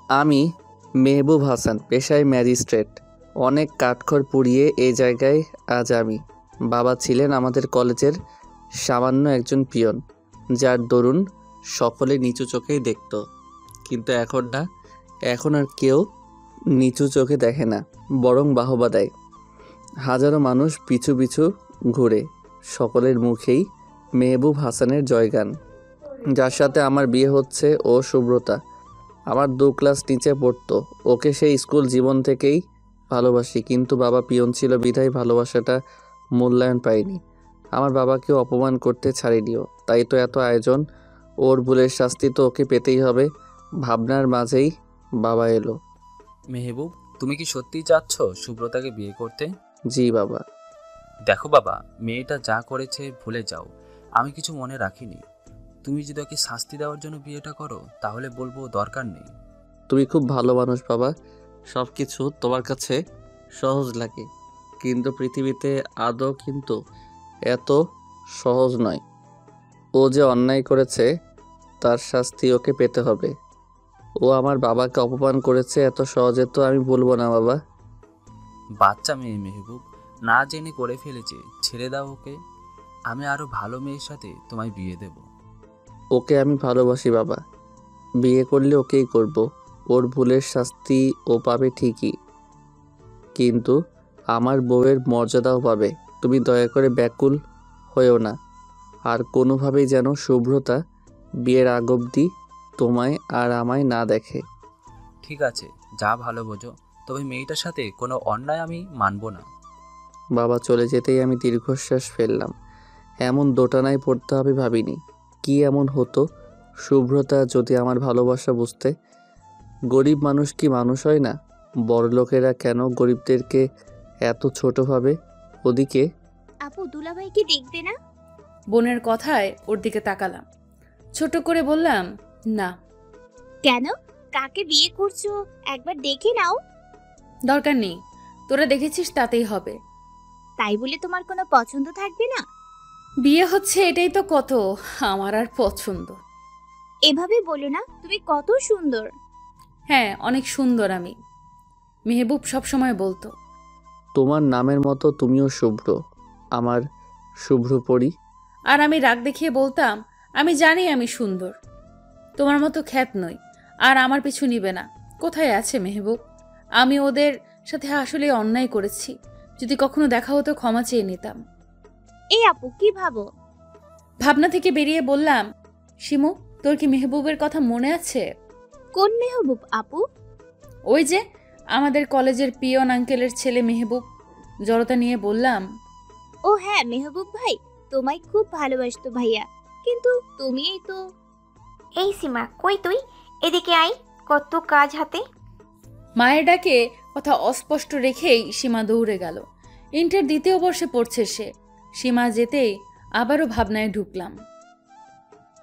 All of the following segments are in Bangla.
আমি মেহবুব হাসান, পেশায় ম্যাজিস্ট্রেট। অনেক কাঠখড় পুড়িয়ে এই জায়গায় আজ আমি। বাবা ছিলেন আমাদের কলেজের সামান্য একজন পিয়ন, যার দরুন সকলে নিচু চোখেই দেখত। কিন্তু এখন না, এখন আর কেউ নিচু চোখে দেখে না, বরং বাহবা দেয়। হাজারো মানুষ পিছু পিছু ঘুরে, সকলের মুখেই মেহবুব হাসানের জয়গান। যার সাথে আমার বিয়ে হচ্ছে ও সুব্রতা, আমার 2 ক্লাস নিচে পড়তো। ওকে সেই স্কুল জীবন থেকেই ভালোবাসি, কিন্তু বাবা পিয়ন ছিল বিধায় ভালোবাসাটা মূল্যায়ন পায়নি। আমার বাবাকেও অপমান করতে ছাড়িনিও, তাই তো এত আয়োজন। ওর ভুলের শাস্তি তো ওকে পেতেই হবে। ভাবনার মাঝেই বাবা এলো। মেহবুব, তুমি কি সত্যিই চাচ্ছ সুব্রতাকে বিয়ে করতে? জি বাবা। দেখো বাবা, মেয়েটা যা করেছে ভুলে যাও, আমি কিছু মনে রাখিনি। তুমি যদি ওকে শাস্তি দেওয়ার জন্য বিয়েটা করো তাহলে বলবো দরকার নেই। তুমি খুব ভালো মানুষ বাবা, সব কিছু তোমার কাছে সহজ লাগে, কিন্তু পৃথিবীতে আদৌ কিন্তু এত সহজ নয়। ও যে অন্যায় করেছে তার শাস্তি ওকে পেতে হবে। ও আমার বাবাকে অপমান করেছে, এত সহজে তো আমি বলবো না বাবা। বাচ্চা মেয়ে মেহবুব, না জেনে করে ফেলেছে, ছেড়ে দাও ওকে। আমি আরো ভালো মেয়ের সাথে তোমায় বিয়ে দেব। ওকে আমি ভালোবাসি বাবা, বিয়ে করলে ওকেই করব। ওর ভুলের শাস্তি ও পাবে ঠিকই, কিন্তু আমার বউয়ের মর্যাদাও পাবে। তুমি দয়া করে ব্যাকুল হয়েও না, আর কোনোভাবেই যেন সুব্রতা বিয়ের আগ অবধি তোমায় আর আমায় না দেখে। ঠিক আছে, যা ভালো বোঝো, তবে মেয়েটার সাথে কোনো অন্যায় আমি মানব না। বাবা চলে যেতেই আমি দীর্ঘশ্বাস ফেললাম। এমন দোটানায় পড়তে হবে ভাবিনি। কি এমন হতো শুভ্রতা যদি আমার ভালোবাসা বুঝতে? গরিব মানুষ কি মানুষ হয় না? বড়লোকেরা কেন গরিবদেরকে এত ছোট ভাবে? ওদিকে আপু দুলাভাইকে দেখবে না? বোনের কথায় ওর দিকে তাকালাম, ছোট করে বললাম, না। কেন? কাকে বিয়ে করছো একবার দেখে নাও। দরকার নেই, তোরা দেখেছিস তাতেই হবে। তাই বলে তোমার কোনো পছন্দ থাকবে না? বিয়ে হচ্ছে এটাই তো কত, আমার আর পছন্দ? এভাবে বলো না, তুমি কত সুন্দর। হ্যাঁ, অনেক সুন্দর আমি। মেহবুব সবসময় বলতো। তোমার নামের মতো তুমিও শুভ্র, আমার শুভ্র পরি। আর আমি রাগ দেখিয়ে বলতাম, আমি জানি আমি সুন্দর, তোমার মতো খ্যাত নই, আর আমার পিছু নিবে না। কোথায় আছে মেহবুব? আমি ওদের সাথে আসলে অন্যায় করেছি, যদি কখনো দেখা হতো ক্ষমা চেয়ে নিতাম। এই আপু কি ভাবো? ভাবনা থেকে বেরিয়ে বললাম, শিমু, তোর কি মেহবুবের কথা মনে আছে? কোন মেহবুব আপু? ওই যে আমাদের কলেজের পিয়ন আঙ্কেলের ছেলে মেহবুব। জড়তা নিয়ে বললাম, ও হ্যাঁ, মেহবুব ভাই তোমায় খুব ভালোবাসতো ভাইয়া, কিন্তু তুমিই তো। এই সীমা, কই তুই? এদিকে আই, কত কাজ হাতে। মায়ের ডাকে কথা অস্পষ্ট রেখেই সীমা দৌড়ে গেল। ইন্টার 2য় বর্ষে পড়ছে সে। সীমা যেতেই আবারও ভাবনায় ঢুকলাম।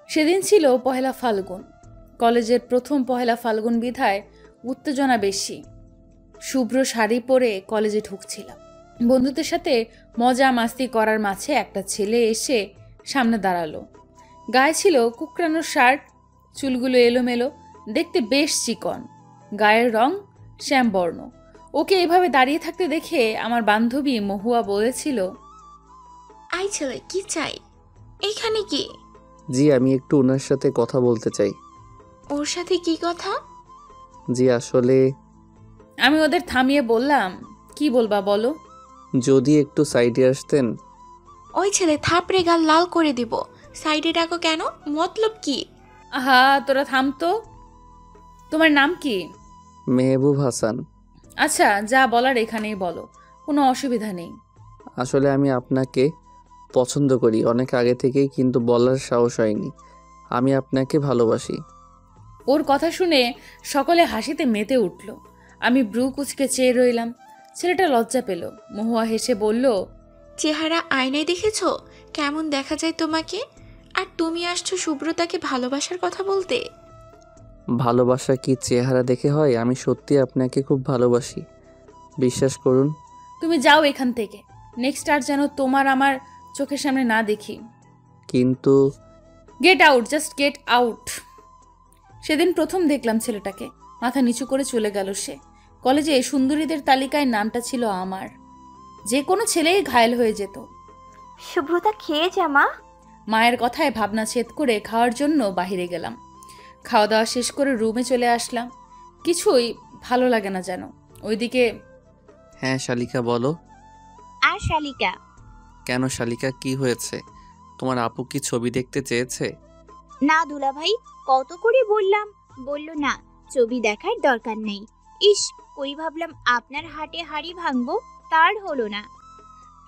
সেদিন ছিল 1 ফাল্গুন, কলেজের প্রথম 1 ফাল্গুন বিধায় উত্তেজনা বেশি। শুভ্র শাড়ি পরে কলেজে ঢুকছিলাম। বন্ধুদের সাথে মজা মাস্তি করার মাঝে একটা ছেলে এসে সামনে দাঁড়ালো। গায়ে ছিল কুকরানো শার্ট, চুলগুলো এলোমেলো, দেখতে বেশ চিকন, গায়ের রং শ্যামবর্ণ। ওকে এভাবে দাঁড়িয়ে থাকতে দেখে আমার বান্ধবী মহুয়া বলেছিল, আই ছেলে, কি চাই? এইখানে কি? জি, আমি একটু ওনার সাথে কথা বলতে চাই। ওর সাথে কি কথা? জি আসলে আমি ওদের থামিয়ে বললাম, কি বলবা বলো। যদি একটু সাইডে আসতেন। ওই ছেলে, থাপড়ে গাল লাল করে দিব। সাইডে ডাকো কেন? মতলব কি? আহা, তোরা থামতো। তোমার নাম কি? মেহবুব হাসান। আচ্ছা, যা বলার এখানেই বলো, কোনো অসুবিধা নেই। আসলে আমি আপনাকে পছন্দ করি অনেক আগে থেকেই, কিন্তু বলার সাহস হয়নি। আমি আপনাকে ভালোবাসি। ওর কথা শুনে সকলে হাসিতে মেতে উঠল। আমি ব্রু কুচকে চেয়ে রইলাম। ছেলেটা লজ্জা পেল। মহুয়া হেসে বলল, চেহারা আয়নায় দেখেছো কেমন দেখা যায় তোমাকে? আর তুমি আসছো সুব্রতাকে ভালোবাসার কথা বলতে? ভালোবাসা কি চেহারা দেখে হয়? আমি সত্যি আপনাকে খুব ভালোবাসি, বিশ্বাস করুন। তুমি যাও এখান থেকে, নেক্সট আর যেন তোমার আমার চোখের সামনে না দেখি। কিন্তু get out, just get out. সেদিন প্রথম দেখলাম ছেলেটাকে। মাথা নিচু করে চলে গেল সে। কলেজে সুন্দরীদের তালিকায় নামটা ছিল আমার। যে কোনো ছেলেই ঘায়েল হয়ে যেত। শুভ্রতা খেয়ে যা মা। মায়ের কথায় ভাবনা ছেদ করে খাওয়ার জন্য বাইরে গেলাম। খাওয়া দাওয়া শেষ করে রুমে চলে আসলাম। কিছুই ভালো লাগে না যেন। ওইদিকে হ্যাঁ শালিকা বলো। আর শালিকা? কেন শালিকা, কি হয়েছে? তোমার আপু কি ছবি দেখতে চেয়েছে? না দুলাভাই, কত করে বললাম, বলল না, ছবি দেখার দরকার নেই। ইস, কই ভাবলাম আপনার হাটে হাড়ি ভাঙবো, তার হলো না।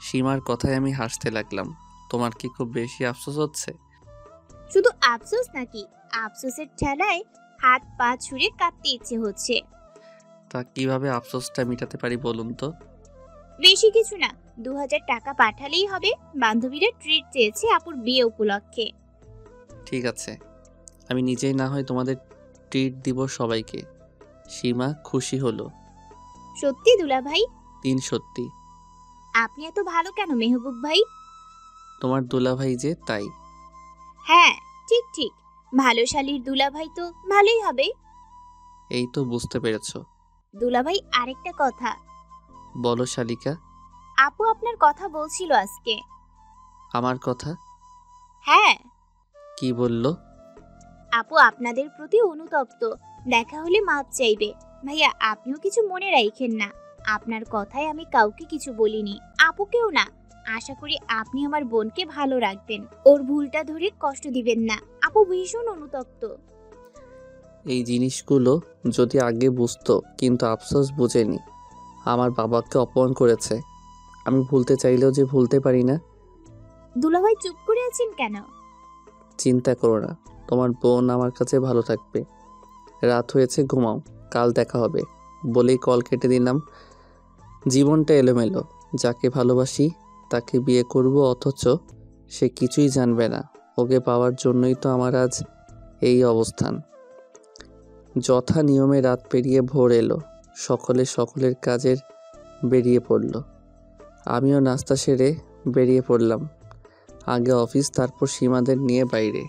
সীমার কথায় আমি হাসতে লাগলাম। তোমার কি খুব বেশি আফসোস হচ্ছে? শুধু আফসোস নাকি, আফসোসের ঠেলায় হাত পা ছুঁড়ে কাঁদতে ইচ্ছে হচ্ছে। তা কিভাবে আফসোসটা মিটাতে পারি বলুন তো? বেশি কিছু না, 2000 টাকা পাঠালেই হবে। বান্ধবীরা ট্রিট চেয়েছে আপুর বিয়ে উপলক্ষে। ঠিক আছে, আমি নিজেই না হয় তোমাদের ট্রিট দিব সবাইকে। সীমা খুশি হলো। সত্যি দুলাভাই? 3 সত্যি। আপনি এত ভালো কেন মেহবুব ভাই? তোমার দুলাভাই যে, তাই। হ্যাঁ ঠিক ঠিক, ভালো শালীর দুলাভাই তো ভালোই হবে। এই তো বুঝতে পেরেছো। দুলাভাই আরেকটা কথা। বলো শালিকা। আপু আপনার কথা বলছিল আজকে। আমার কথা? হ্যাঁ, কি বললো? আপু আপনাদের প্রতি অনুতপ্ত, দেখা হলে মাপ চাইবে। ভাইয়া আপনিও কিছু মনে রাখেন না, আপনার কথায় আমি কাউকে কিছু বলিনি, আপুকেও না। আশা করি আপনি আমার বোনকে ভালো রাখবেন, ওর ভুলটা ধরে কষ্ট দিবেন না। আপু ভীষণ অনুতপ্ত। এই জিনিসগুলো যদি আগে বুঝতো, কিন্তু আফসোস বুঝেনি। আমার বাবাকে অপমান করেছে, আমি ভুলতে চাইলেও যে ভুলতে পারি না। দুলাভাই চুপ করে আছেন কেন? চিন্তা করো না, তোমার বোন আমার কাছে ভালো থাকবে। রাত হয়েছে, ঘুমাও, কাল দেখা হবে বলেই কল কেটে দিলাম। জীবনটা এলোমেলো। যাকে ভালোবাসি তাকে বিয়ে করব, অথচ সে কিছুই জানবে না। ওকে পাওয়ার জন্যই তো আমার আজ এই অবস্থান। যথা নিয়মে রাত পেরিয়ে ভোর এলো। সকলের কাজের বেরিয়ে পড়ল। আমিও নাস্তা সেরে বেরিয়ে পড়লাম। আগে অফিস, তারপর সীমাদের নিয়ে বাইরে।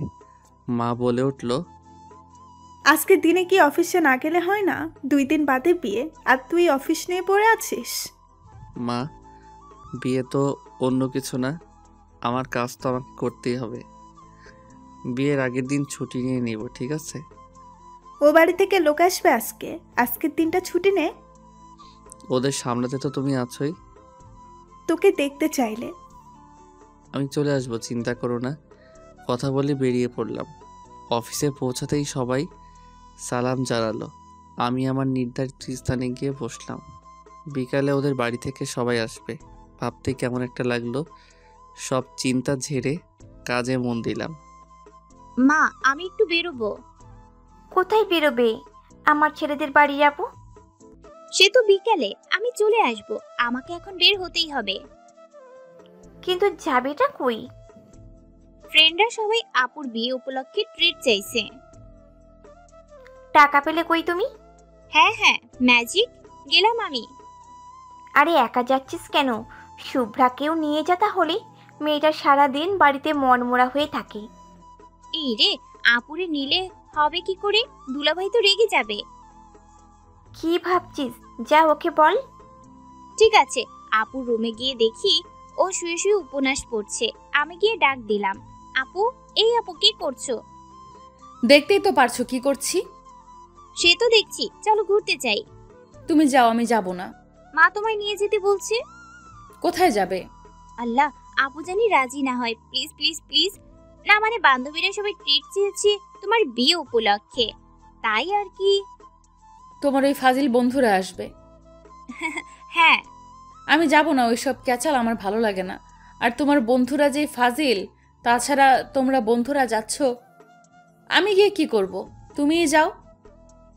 মা বলে উঠল, আজকের দিনে কি অফিসে না গেলে হয় না? 2 দিন বাদে বিয়ে, আর তুই অফিস নিয়ে পড়ে আছিস। মা, বিয়ে তো অন্য কিছু না, আমার কাজ তো আমাকে করতেই হবে। বিয়ের আগের দিন ছুটি নিয়ে নিব, ঠিক আছে? ও বাড়ি থেকে লোক আসবে আজকে, আজকের দিনটা ছুটি নে। ওদের সামলাতে তো তুমি আছোই। তোকে দেখতে চাইলে। আমি চলে আসবো, চিন্তা করো না। কথা বলে বেরিয়ে পড়লাম। অফিসে পৌঁছাতেই সবাই সালাম জানালো। আমি আমার নির্ধারিত স্থানে গিয়ে বসলাম। বিকালে ওদের বাড়ি থেকে সবাই আসবে, ভাবতে কেমন একটা লাগলো। সব চিন্তা ঝেড়ে কাজে মন দিলাম। মা আমি একটু বেরোবো। কোথায় বেরোবে? আমার ছেলেদের বাড়ি যাবো। সে তো বিকালে, আমি চলে আসব, আমাকে এখন বের হতেই হবে। কিন্তু যাবেটা কই? ফ্রেন্ডরা সবাই আপুর বিয়ে উপলক্ষে ট্রিট চাইছে। টাকা পেলে কই তুমি? হ্যাঁ হ্যাঁ, ম্যাজিক, গেলাম আমি। আরে একা যাচ্ছিস কেন? শুভ্রাকেও নিয়ে যা তাহলে। মেয়েটা সারাদিন বাড়িতে মনমরা হয়ে থাকে। এই রে, আপুরে নিলে হবে কি করে? দুলাভাই তো রেগে যাবে। কি ভাবছিস? যা ওকে বল। ঠিক আছে, আপুর রুমে গিয়ে দেখি ও শুয়ে শুয়ে উপন্যাস পড়ছে। আমি গিয়ে ডাক দিলাম, আপু, এই আপু কি করছো? দেখতেই তো পারছো কি করছি। সে তো দেখছি, চলো ঘুরতে যাই। তুমি যাও, আমি যাব না। মা তোমায় নিয়ে যেতে বলছে। কোথায় যাবে? আল্লাহ, আপু জানি রাজি না হয়, প্লিজ প্লিজ প্লিজ। না মানে বান্ধবীরা সবাই ট্রিট চেয়েছে তোমার বিয়ে উপলক্ষে, তাই আর কি। তোমার ওই ফাজিল বন্ধুরা আসবে। হ্যাঁ। আমি যাব না, ওইসব ক্যাচাল আমার ভালো লাগে না। আর তোমার বন্ধুরা যে ফাজিল, তাছাড়া তোমরা বন্ধুরা যাচ্ছ, আমি গিয়ে কি করব? তুমিই যাও।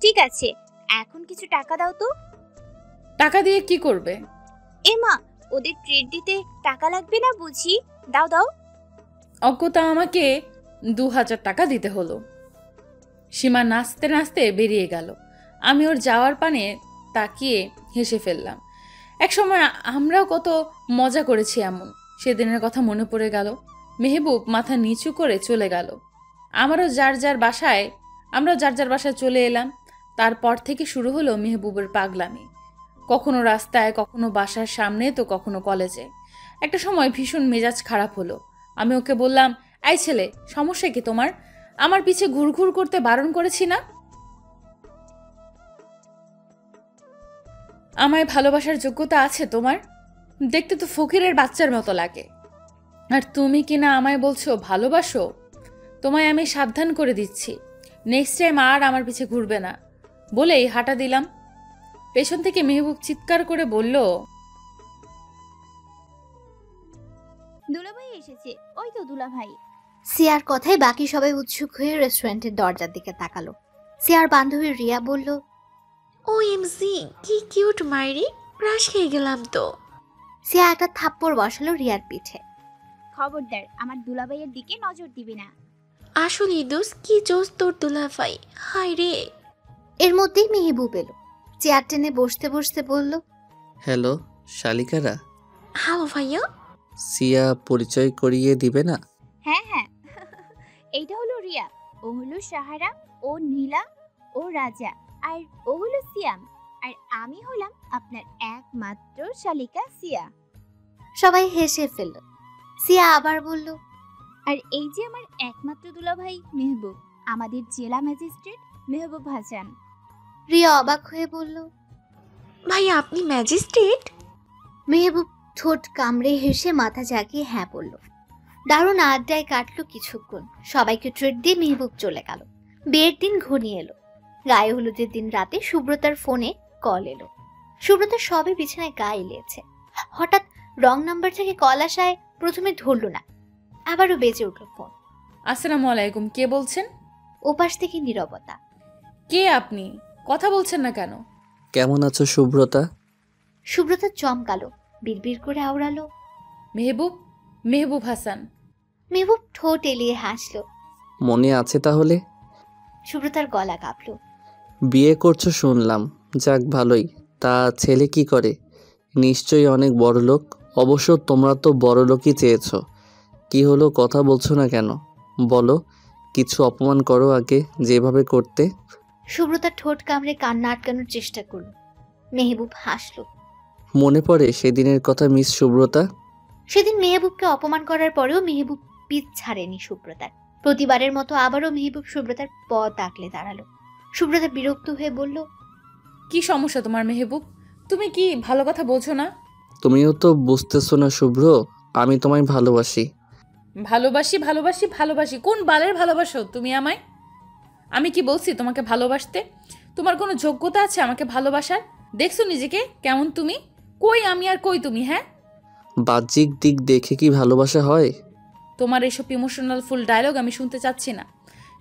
ঠিক আছে, এখন কিছু টাকা দাও তো। টাকা দিয়ে কি করবে? এ মা, ওদের ট্রিট দিতে টাকা লাগবে না বুঝি? দাও দাও। অজ্ঞতা আমাকে 2000 টাকা দিতে হলো। সীমা নাচতে নাচতে বেরিয়ে গেল। আমি ওর যাওয়ার পানে তাকিয়ে হেসে ফেললাম। একসময় আমরাও কত মজা করেছি এমন। সেদিনের কথা মনে পড়ে গেল। মেহবুব মাথা নিচু করে চলে গেল। আমারও যার যার বাসায় আমরা যার যার বাসায় চলে এলাম। তারপর থেকে শুরু হলো মেহবুবের পাগলামি। কখনো রাস্তায়, কখনো বাসার সামনে, তো কখনো কলেজে। একটা সময় ভীষণ মেজাজ খারাপ হলো। আমি ওকে বললাম, এই ছেলে, সমস্যা কি তোমার? আমার পিছে ঘুরঘুর করতে বারণ করেছি না? আমায় ভালোবাসার যোগ্যতা আছে তোমার? দেখতে তো ফকিরের বাচ্চার মতো লাগে। আর তুমি কিনা আমায় বলছো ভালোবাসো? তোমায় আমি সাবধান করে দিচ্ছি, নেক্সট টাইম আর আমার পিছে ঘুরবে না। বলেই হাঁটা দিলাম। পেছন থেকে মেহবুব চিৎকার করে বলল, দুলাভাই এসেছে, ওই তো দুলাভাই। সিয়ার কথায় বাকি সবাই উৎসুক হয়ে রেস্টুরেন্টের দরজার দিকে তাকালো। সিয়ার বান্ধবী রিয়া বলল, ও এমজি, কি কিউট মাইরি, ক্রাশ খেয়ে গেলাম তো। সিয়া একটা থাপ্পড় বসালো রিয়ার পিঠে। খবরদার, আমার দুলাভাইয়ের দিকে নজর দিবি না। আসলে দোষ কি জোস তোর দুলাভাই, হায় রে। এর মধ্যেই মেহবুব এলো। চেয়ার টেনে বসতে বসতে বলল, হ্যালো শালিকারা, হ্যালো ভাইয়া। সিয়া পরিচয় করিয়ে দিবে না? হ্যাঁ হ্যাঁ, এইটা হলো রিয়া, ও হলো সাহারা, ও নীলা, ও রাজা, আর ও হলো সিয়াম, আর আমি হলাম আপনার একমাত্র শালিকা সিয়া। সবাই হেসে ফেলল। সিয়া আবার বলল, আর এই যে আমার একমাত্র দুলাভাই মেহবুব, আমাদের জেলা ম্যাজিস্ট্রেট মেহবুব হাসান। রিয়া অবাক হয়ে বলল, ভাইয়া আপনি ম্যাজিস্ট্রেট? মেহবুব ঠোঁট কামড়ে হেসে মাথা ঝাঁকিয়ে হ্যাঁ বলল। দারুণ আড্ডায় কাটলো কিছুক্ষণ। সবাইকে ট্রিট দিয়ে মেহবুব চলে গেল। বিয়ের দিন ঘনিয়ে এলো। গায়ে হলুদের দিন রাতে সুব্রতার ফোনে কল এলো। সুব্রতা সবে বিছানায় গা এলিয়েছে। হঠাৎ রং নাম্বার থেকে কল আসায় প্রথমে ধরল না, আবারও বেজে উঠল ফোন। আসসালামু আলাইকুম, কে বলছেন? ওপাশ থেকে নীরবতা। কে আপনি? কথা বলছেন না কেন? কেমন আছো সুব্রতা? সুব্রতা চমকালো, বিড়বিড় করে আওড়ালো, মেহবুব, মেহবুব হাসান। মেহবুব ঠোঁট এলিয়ে হাসলো। মনে আছে তাহলে? সুব্রতার গলা কাঁপলো। বিয়ে করছো শুনলাম, যাক ভালোই। তা ছেলে কি করে? নিশ্চয়ই অনেক বড় লোক। অবশ্য তোমরা তো বড় লোকই চেয়েছো। কি হলো, কথা বলছো না কেন? বলো, কিছু অপমান করো আগে, যেভাবে করতে। সুব্রতা ঠোঁট কামড়ে কান্না আটকানোর চেষ্টা করলো। মেহবুব হাসলো। মনে পড়ে সেদিনের কথা মিস সুব্রতা? সেদিন মেহবুবকে অপমান করার পরেও মেহবুব পিছ ছাড়েনি সুব্রতার। প্রতিবারের মতো আবারও মেহবুব সুব্রতার পথ আঁকলে দাঁড়ালো। সুব্রতা বিরক্ত হয়ে বলল, কি সমস্যা তোমার মেহবুব? তুমি কি ভালো কথা বলছো না? তুমিও তো বুঝতেছো না শুভ্র, আমি তোমায় ভালোবাসি। ভালোবাসি ভালোবাসি ভালোবাসি? কোন বালের ভালোবাসো তুমি আমায়? আমি কি বলছি তোমাকে ভালোবাসতে? তোমার কোনো যোগ্যতা আছে আমাকে ভালোবাসার? দেখছো নিজেকে কেমন তুমি? কই আমি আর কই তুমি? হ্যাঁ, বাহ্যিক দিক দেখে কি ভালোবাসা হয়? তোমার এসব ইমোশনাল ফুল ডায়লগ আমি শুনতে চাচ্ছি না।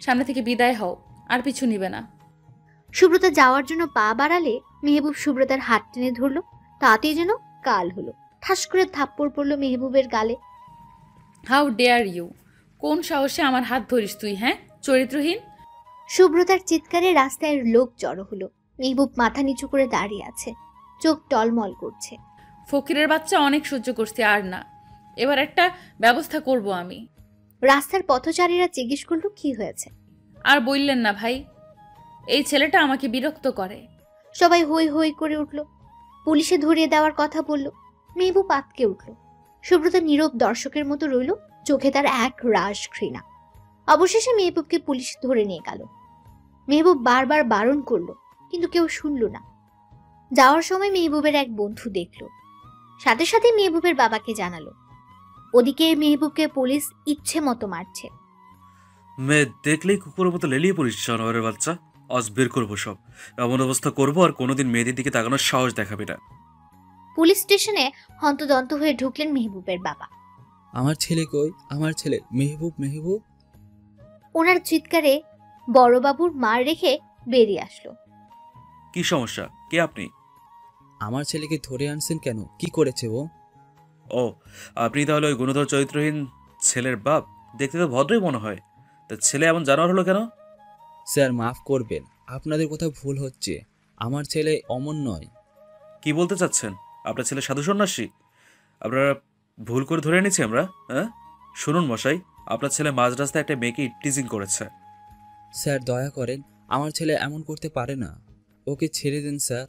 সামনে থেকে বিদায় হও, আর পিছু নিবে না। সুব্রতা যাওয়ার জন্য পা বাড়ালে মেহবুব সুব্রতার হাত টেনে ধরলো। তাতেই যেন কাল হলো। ঠাস করে থাপ্পড় পড়লো মেহবুবের গালে। How dare you! কোন সাহসে আমার হাত ধরিস তুই? হ্যাঁ, চরিত্রহীন! সুব্রতার চিৎকারে রাস্তায় লোক জড়ো হলো। মেহবুব মাথা নিচু করে দাঁড়িয়ে আছে, চোখ টলমল করছে। ফকিরের বাচ্চা, অনেক সহ্য করছি, আর না। এবার একটা ব্যবস্থা করব আমি। রাস্তার পথচারীরা জিজ্ঞেস করলো, কি হয়েছে? আর বললেন না ভাই, এই ছেলেটা আমাকে বিরক্ত করে। সবাই হই হই করে উঠল। পুলিশে ধরিয়ে দেওয়ার কথা বলল। মেহবুব আটকে উঠল। সুব্রতা নীরব দর্শকের মতো রইল, চোখে তার এক রাশ ঘৃণা। অবশেষে মেহবুবকে পুলিশ ধরে নিয়ে গেল। মেহবুব বারবার বারণ করলো, কিন্তু কেউ শুনল না। যাওয়ার সময় মেহবুবের এক বন্ধু দেখল, সাথে সাথে মেহবুবের বাবাকে জানালো। ওদিকে মেহবুবকে পুলিশ ইচ্ছে মতো মারছে। মেয়ে দেখলেই কুকুরের মতো লেলিয়ে পড়িস জানোয়ারের বাচ্চা। আজ বের করবো সব, এমন অবস্থা করবো আর কোনোদিন মেয়েদের দিকে তাকানোর সাহস দেখাবি না। পুলিশ স্টেশনে হন্তদন্ত হয়ে ঢুকলেন মেহবুবের বাবা। আমার ছেলে কই? আমার ছেলে মেহবুব, মেহবুব! ওনার চিৎকারে বড়বাবুর মার রেখে বেরিয়ে আসলো। কি সমস্যা? কে আপনি? আমার ছেলেকে ধরে আনছেন কেন? কি করেছে ও? ও, আপনি তাহলে ওই গুণধর চরিত্রহীন ছেলের বাপ? দেখতে তো ভদ্রই মনে হয়, তা ছেলে এমন জানোয়ার হলো কেন? স্যার মাফ করবেন, আপনাদের কোথাও ভুল হচ্ছে। আমার ছেলে অমন নয়। কি বলতে চাচ্ছেন? আপনার ছেলে সাধু সন্ন্যাসী? আপনারা ভুল করে ধরে এনেছি আমরা? হ্যাঁ, শুনুন মশাই, আপনার ছেলে মাঝ রাস্তায় একটা মেয়েকে টিজিং করেছে। স্যার দয়া করেন, আমার ছেলে এমন করতে পারে না, ওকে ছেড়ে দিন স্যার।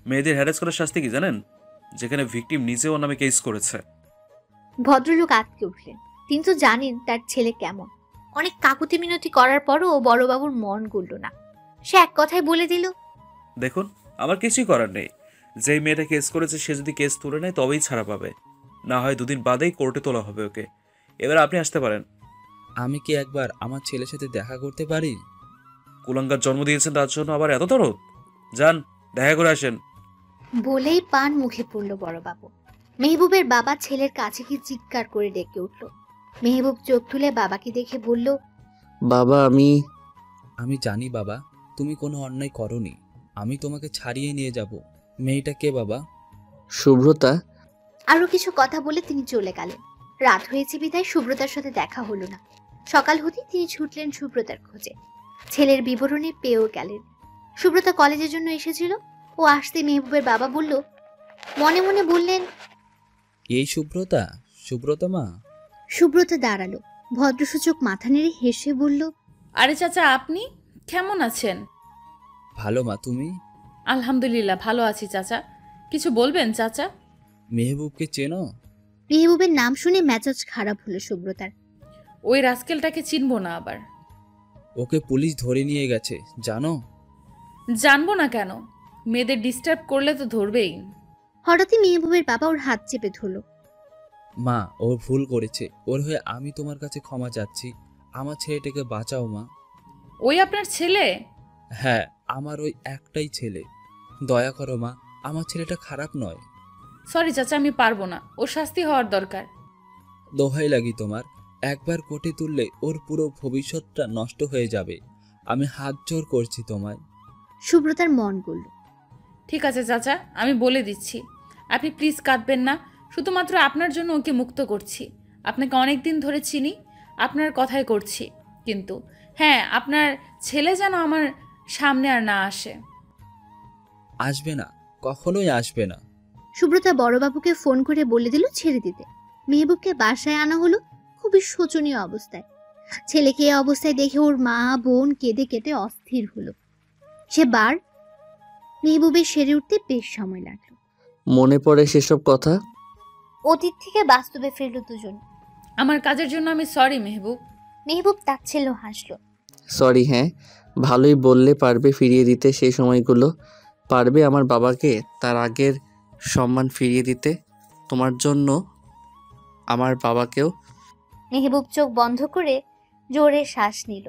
মেয়েদের হ্যারাস করার শাস্তি কি জানেন? যেখানে ভিকটিম নিজেও নামে কেস করেছে। ভদ্রলোক আটকে উঠলেন। তিনি তো জানেন তার ছেলে কেমন। অনেক কাকুতি মিনতি করার পরও বড়বাবুর মন গলল না। সে এক কথায় বলে দিল, দেখুন, আমার কিছুই করার নেই। যেই মেয়েটা কেস করেছে সে যদি কেস তুলে নেয় তবেই ছাড়া পাবে, না হয় 2 দিন বাদেই কোর্টে তোলা হবে ওকে। এবার আপনি আসতে পারেন। আমি কি একবার আমার ছেলের সাথে দেখা করতে পারি? কুলাঙ্গার জন্ম দিয়েছেন তার জন্য আবার এত দরদ? যান, দেখা করে আসেন। বলেই পান মুখে পড়ল বড়বাবু। মেহবুবের বাবা ছেলের কাছে কি চিৎকার করে ডেকে উঠল। মেহবুব চোখ তুলে বাবাকে দেখে বলল, বাবা আমি জানি বাবা, তুমি কোনো অন্যায় করনি। আমি তোমাকে ছাড়িয়ে নিয়ে যাব। মেয়েটা কে বাবা? শুভ্রতা। আরো কিছু কথা বলে তিনি চলে গেলেন। রাত হয়েছে বিধায় সুব্রতার সাথে দেখা হলো না। সকাল হতেই তিনি ছুটলেন সুব্রতার খোঁজে। ছেলের বিবরণী পেয়েও গেলেন। সুব্রতা কলেজের জন্য এসেছিল। ও আসতে মেহবুবের বাবা বলল, মনে মনে বললেন, এই সুব্রতা? সুব্রতা মা? সুব্রতা দাঁড়ালো, ভদ্রসূচক মাথা নেড়ে হেসে বলল, আরে চাচা, আপনি কেমন আছেন? ভালো মা, তুমি? আলহামদুলিল্লাহ ভালো আছি চাচা। কিছু বলবেন চাচা? মেহবুবকে চেনো? মেহবুবের নাম শুনে মেজাজ খারাপ হলো সুব্রতার। ওই রাস্কেলটাকে চিনবো না আবার। ওকে পুলিশ ধরে নিয়ে গেছে, জানো? জানবো না কেন? মেয়েদের ডিস্টার্ব করলে তো ধরবেই। হঠাৎই মেহবুবের বাবা ওর হাত চেপে ধরল। মা, ও ভুল করেছে। ওর হয়ে আমি তোমার কাছে ক্ষমা চাচ্ছি। আমার ছেলেটাকে বাঁচাও মা। ওই আপনার ছেলে? হ্যাঁ, আমার ওই একটাই ছেলে। দয়া করো মা, আমার ছেলেটা খারাপ নয়। সরি চাচা, আমি পারবো না। ওর শাস্তি হওয়ার দরকার। দোহাই লাগি তোমার, একবার কোর্টে তুললে ওর পুরো ভবিষ্যৎটা নষ্ট হয়ে যাবে। আমি হাত জোর করছি তোমায়। সুব্রতার মন গলল। ঠিক আছে চাচা, আমি বলে দিচ্ছি। আপনি প্লিজ কাঁদবেন না। শুধুমাত্র আপনার জন্য ওকে মুক্ত করছি। আপনাকে অনেক দিন ধরে চিনি, আপনার কথাই করছি। কিন্তু হ্যাঁ, আপনার ছেলে যেন আমার সামনে আর না আসে। আসবে না, কখনোই আসবে না। সুব্রতা বড়বাবুকে ফোন করে বলে দিল ছেড়ে দিতে। মেহবুবকে বাসায় আনা হলো খুবই শোচনীয় অবস্থায়। ছেলেকে এই অবস্থায় দেখে ওর মা বোন কেঁদে কেটে অস্থির হলো। সে বার মেহবুবের সেরে উঠতে বেশ সময় লাগলো। মনে পড়ে সেসব কথা? অতীত থেকে বাস্তবে ফিরল দুজন। আমার কাজের জন্য আমি সরি মেহবুব। মেহবুব তাচ্ছিল্য হাসলো। সরি? হ্যাঁ, ভালোই বললে। পারবে ফিরিয়ে দিতে সেই সময়গুলো? পারবে আমার বাবাকে তার আগের সম্মান ফিরিয়ে দিতে? তোমার জন্য আমার বাবাকেও। মেহবুব চোখ বন্ধ করে জোরে শ্বাস নিল।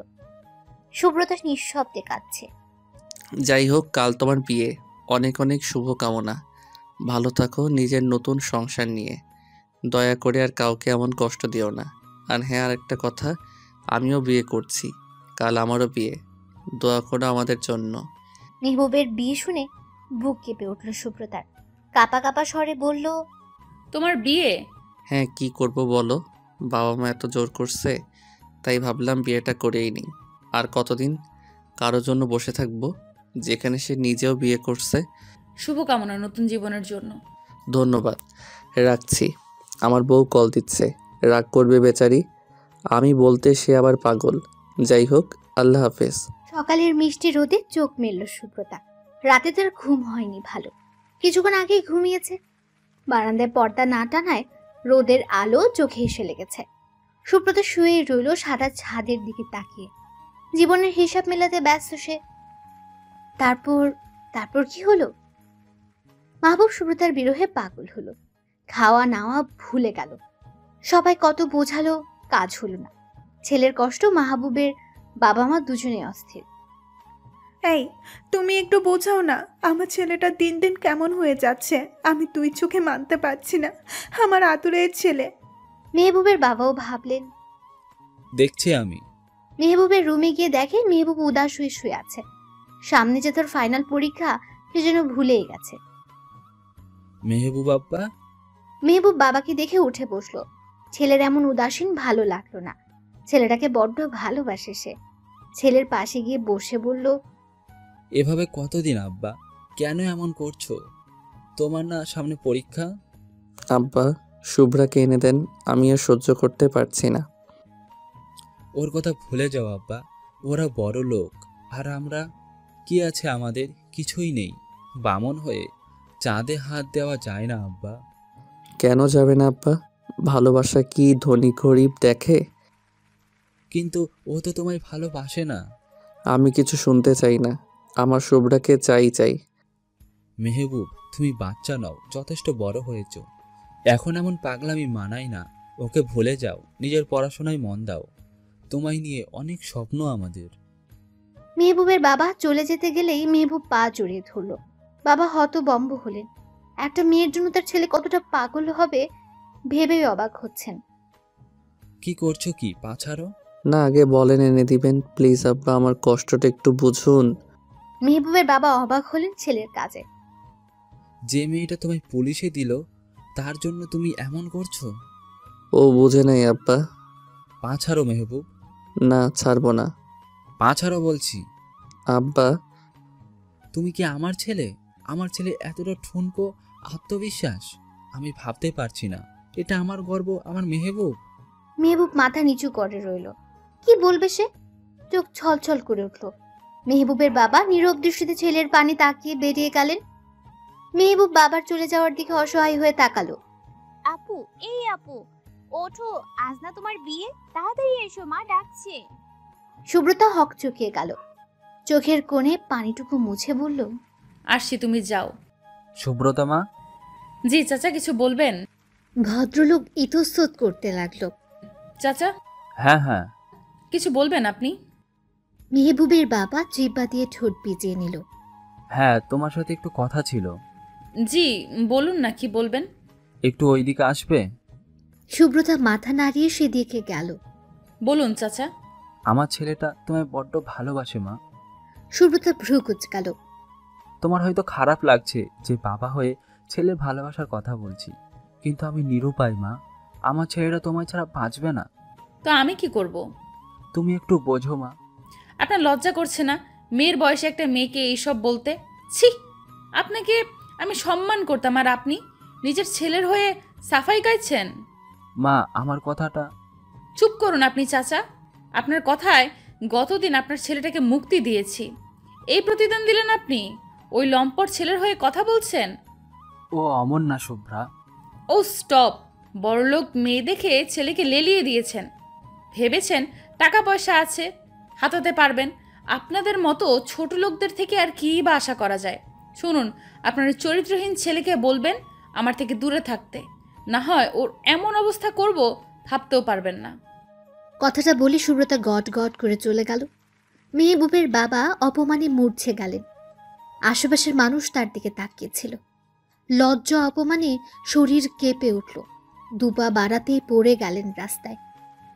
সুব্রতা নিঃশব্দে কাঁদছে। যাই হোক, কাল তোমার বিয়ে। অনেক অনেক শুভকামনা। ভালো থাকো নিজের নতুন সংসার নিয়ে। দয়া করে আর কাউকে এমন কষ্ট দিও না। আর হ্যাঁ, আর একটা কথা, আমিও বিয়ে করছি। কাল আমারও বিয়ে। দোয়া করো আমাদের জন্য। মেহবুবের বিয়ে শুনে বুক কেঁপে উঠল সুব্রতার। কাপা কাপা স্বরে বলল, তোমার বিয়ে? হ্যাঁ, কি করব বলো? বাবা মা এত জোর করছে, তাই ভাবলাম বিয়েটা করেই নিই। আর কতদিন কারোর জন্য বসে থাকবো, যেখানে সে নিজেও বিয়ে করছে। শুভকামনা নতুন জীবনের জন্য। ধন্যবাদ, রাখছি। আমার বউ কল দিচ্ছে। রাগ করবে বেচারি। আমি বলতে সে আবার পাগল। যাই হোক, আল্লাহ হাফেজ। সকালের মিষ্টি রোদে চোখ মেলল সুব্রতা। রাতে তার ঘুম হয়নি ভালো। কিছুক্ষণ আগেই ঘুমিয়েছে। বারান্দায় পর্দা না টানায় রোদের আলো চোখে এসে লেগেছে। সুব্রতা শুয়ে রইল সাদা ছাদের দিকে তাকিয়ে। জীবনের হিসাব মেলাতে ব্যস্ত সে। তারপর কি হলো? মাহবুব সুব্রতার বিরহে পাগল হলো। খাওয়া নাওয়া ভুলে গেল। সবাই কত বোঝালো, কাজ হলো না। ছেলের কষ্ট মাহবুবের বাবা মা দুজনে অস্থির। এই, তুমি একটু বোঝাও না। আমার ছেলেটা দিন দিন কেমন হয়ে যাচ্ছে, আমি দুই চোখে মানতে পারছি না। আমার আদুরের ছেলে। মেহবুবের বাবাও ভাবলেন। দেখছি আমি। মেহবুবের রুমে গিয়ে দেখে মেহবুব উদাস হয়ে শুয়ে আছে। সামনে যে তোর ফাইনাল পরীক্ষা, সে যেন ভুলেই গেছে। মেহবুব আব্বা? মেহবুব বাবাকে দেখে উঠে বসলো। ছেলের এমন উদাসীন ভালো লাগলো না। ছেলেটাকে বড্ড ভালোবাসে সে। ছেলের পাশে গিয়ে বসে বলল, এভাবে কতদিন আব্বা? কেন এমন করছো? তোমার না সামনে পরীক্ষা? আব্বা, শুভ্রাকে এনে দেন। আমি আর সহ্য করতে পারছি না। ওর কথা ভুলে যাও আব্বা। ওরা বড় লোক, আর আমরা কি আছে আমাদের? কিছুই নেই। বামন হয়ে চাঁদে হাত দেওয়া যায় না আব্বা। কেন যাবে না আব্বা? ভালোবাসা কি ধনী গরিব দেখে? কিন্তু ও তো তোমায় ভালোবাসে না। আমি কিছু শুনতে চাই না, আমার শুভ্রাকে চাই। মেহবুব, তুমি বাচ্চা নও, যথেষ্ট বড় হয়েছ। এখন এমন পাগলামি মানায় না। ওকে ভুলে যাও, নিজের পড়াশোনায় মন দাও। তোমায় নিয়ে অনেক স্বপ্ন আমাদের। মেহবুবের বাবা চলে যেতে গেলেই মেহবুব পা জড়িয়ে ধরল। বাবা হতবম্ব হলেন। একটা মেয়ের জন্য তার ছেলে কতটা পাগল হবে ভেবে অবাক হচ্ছেন। কি করছো কি? পা ছাড়ো। না, আগে বলেন এনে দিবেন প্লিজ আব্বা, আমার কষ্টটা একটু বুঝুন। মেহবুবের বাবা অবাক হলেন ছেলের কাজে। যে মেয়েটা তোমায় পুলিশে দিল, তার জন্য তুমি এমন করছো? ও বুঝে নাই আব্বা। পা ছাড়ো মেহবুব। না, ছাড়বো না। পা ছাড়ো বলছি। আব্বা, তুমি কি আমার ছেলে? আমার ছেলে এতটা ঠুনকো আত্মবিশ্বাস আমি ভাবতে পারছি না। এটা আমার গর্ব, আমার মেহবুব। মেহবুব মাথা নিচু করে রইল। কি বলবে সে? চোখ ছলছল করে উঠল। মেহবুবের বাবা নীরব দৃষ্টিতে ছেলের পানি তাকিয়ে বেরিয়ে গেলেন। মেহবুব বাবার চলে যাওয়ার দিকে অসহায় হয়ে তাকালো। আপু, এই আপু, ওঠো, আজ না তোমার বিয়ে, তাড়াতাড়ি এসো, মা ডাকছে। সুব্রতা হকচকিয়ে গেল। চোখের কোণে পানিটুকু মুছে বলল, আসছি, তুমি যাও। সুব্রতা মা। জি চাচা, কিছু বলবেন? ভদ্রলোক ইতস্তত করতে লাগলো। চাচা, হ্যাঁ। কিছু বলবেন আপনি? মেহবুবের বাবা জিহ্বা দিয়ে ঠোঁট ভিজিয়ে নিল। হ্যাঁ, তোমার সাথে একটু কথা ছিল। জি বলুন না, কি বলবেন? একটু ওইদিকে আসবে? সুব্রতা মাথা নাড়িয়ে সেদিকে গেল। বলুন চাচা। আমার ছেলেটা তোমায় বড্ড ভালোবাসে মা। সুব্রতা ভ্রু কুঁচকাল। তোমার হয়তো খারাপ লাগছে যে বাবা হয়ে ছেলের ভালোবাসার কথা বলছি, কিন্তু আমি নিরুপায় মা। আমার ছেলেটা তোমায় ছাড়া বাঁচবে না। তো আমি কি করব? তুমি একটু বোঝো মা। আপনার লজ্জা করছে না মেয়ের বয়সে একটা মেয়েকে এইসব বলতে? ছি, আপনাকে আমি সম্মান করতাম, আর আপনি নিজের ছেলের হয়ে সাফাই গাইছেন। মা, আমার কথাটা। চুপ করুন আপনি চাচা। আপনার কথায় গতদিন আপনার ছেলেটাকে মুক্তি দিয়েছি, এই প্রতিদান দিলেন আপনি? ওই লম্পট ছেলের হয়ে কথা বলছেন? ও অমন না শুভ্রা। ও স্টপ! বড়লোক মেয়ে দেখে ছেলেকে লেলিয়ে দিয়েছেন। ভেবেছেন টাকা পয়সা আছে, হাতাতে পারবেন। আপনাদের মতো ছোট লোকদের থেকে আর কী বা আশা করা যায়? শুনুন, আপনার চরিত্রহীন ছেলেকে বলবেন আমার থেকে দূরে থাকতে, না হয় ওর এমন অবস্থা করব ভাবতেও পারবেন না। কথাটা বলে সুব্রতা গট গট করে চলে গেল। মেহবুবের বাবা অপমানে মূর্ছে গেলেন। আশেপাশের মানুষ তার দিকে তাকিয়েছিল। লজ্জা অপমানে শরীর কেঁপে উঠল। দুপা বাড়াতেই পড়ে গেলেন রাস্তায়।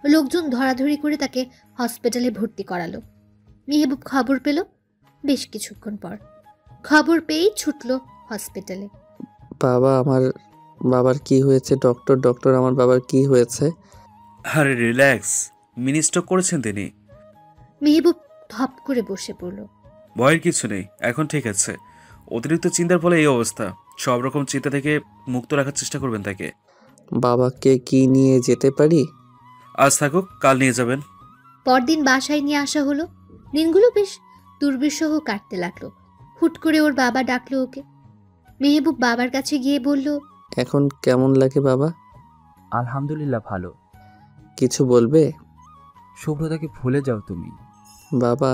লোকজন ধরাধরি করে তাকে হসপিটালে ভর্তি করালো। মেহবুব খবর পেল বেশ কিছুক্ষণ পর। খবর পেয়েই ছুটল হসপিটালে। বাবা, আমার বাবার কি হয়েছে? ডক্টর, আমার বাবার কি হয়েছে? আরে রিল্যাক্স, মিনি স্ট্রোক করেছেন তিনি। মেহবুব ধপ করে বসে পড়ল। ভয়ের কিছু নেই, এখন ঠিক আছে। অতিরিক্ত চিন্তার ফলে এই অবস্থা। সব রকম চিন্তা থেকে মুক্ত রাখার চেষ্টা করবেন তাকে। বাবাকে কি নিয়ে যেতে পারি? আজ থাকুক, কাল নিয়ে যাবেন। পরদিন বাসায় নিয়ে আসা হলো। দিনগুলো বেশ দুর্বিষহ কাটতে লাগলো। হুট করে ওর বাবা ডাকলো ওকে। মেহবুব বাবার কাছে গিয়ে বলল, এখন কেমন লাগে বাবা? আলহামদুলিল্লাহ ভালো। কিছু বলবে? শুভ্রতাকে ভুলে যাও তুমি। বাবা।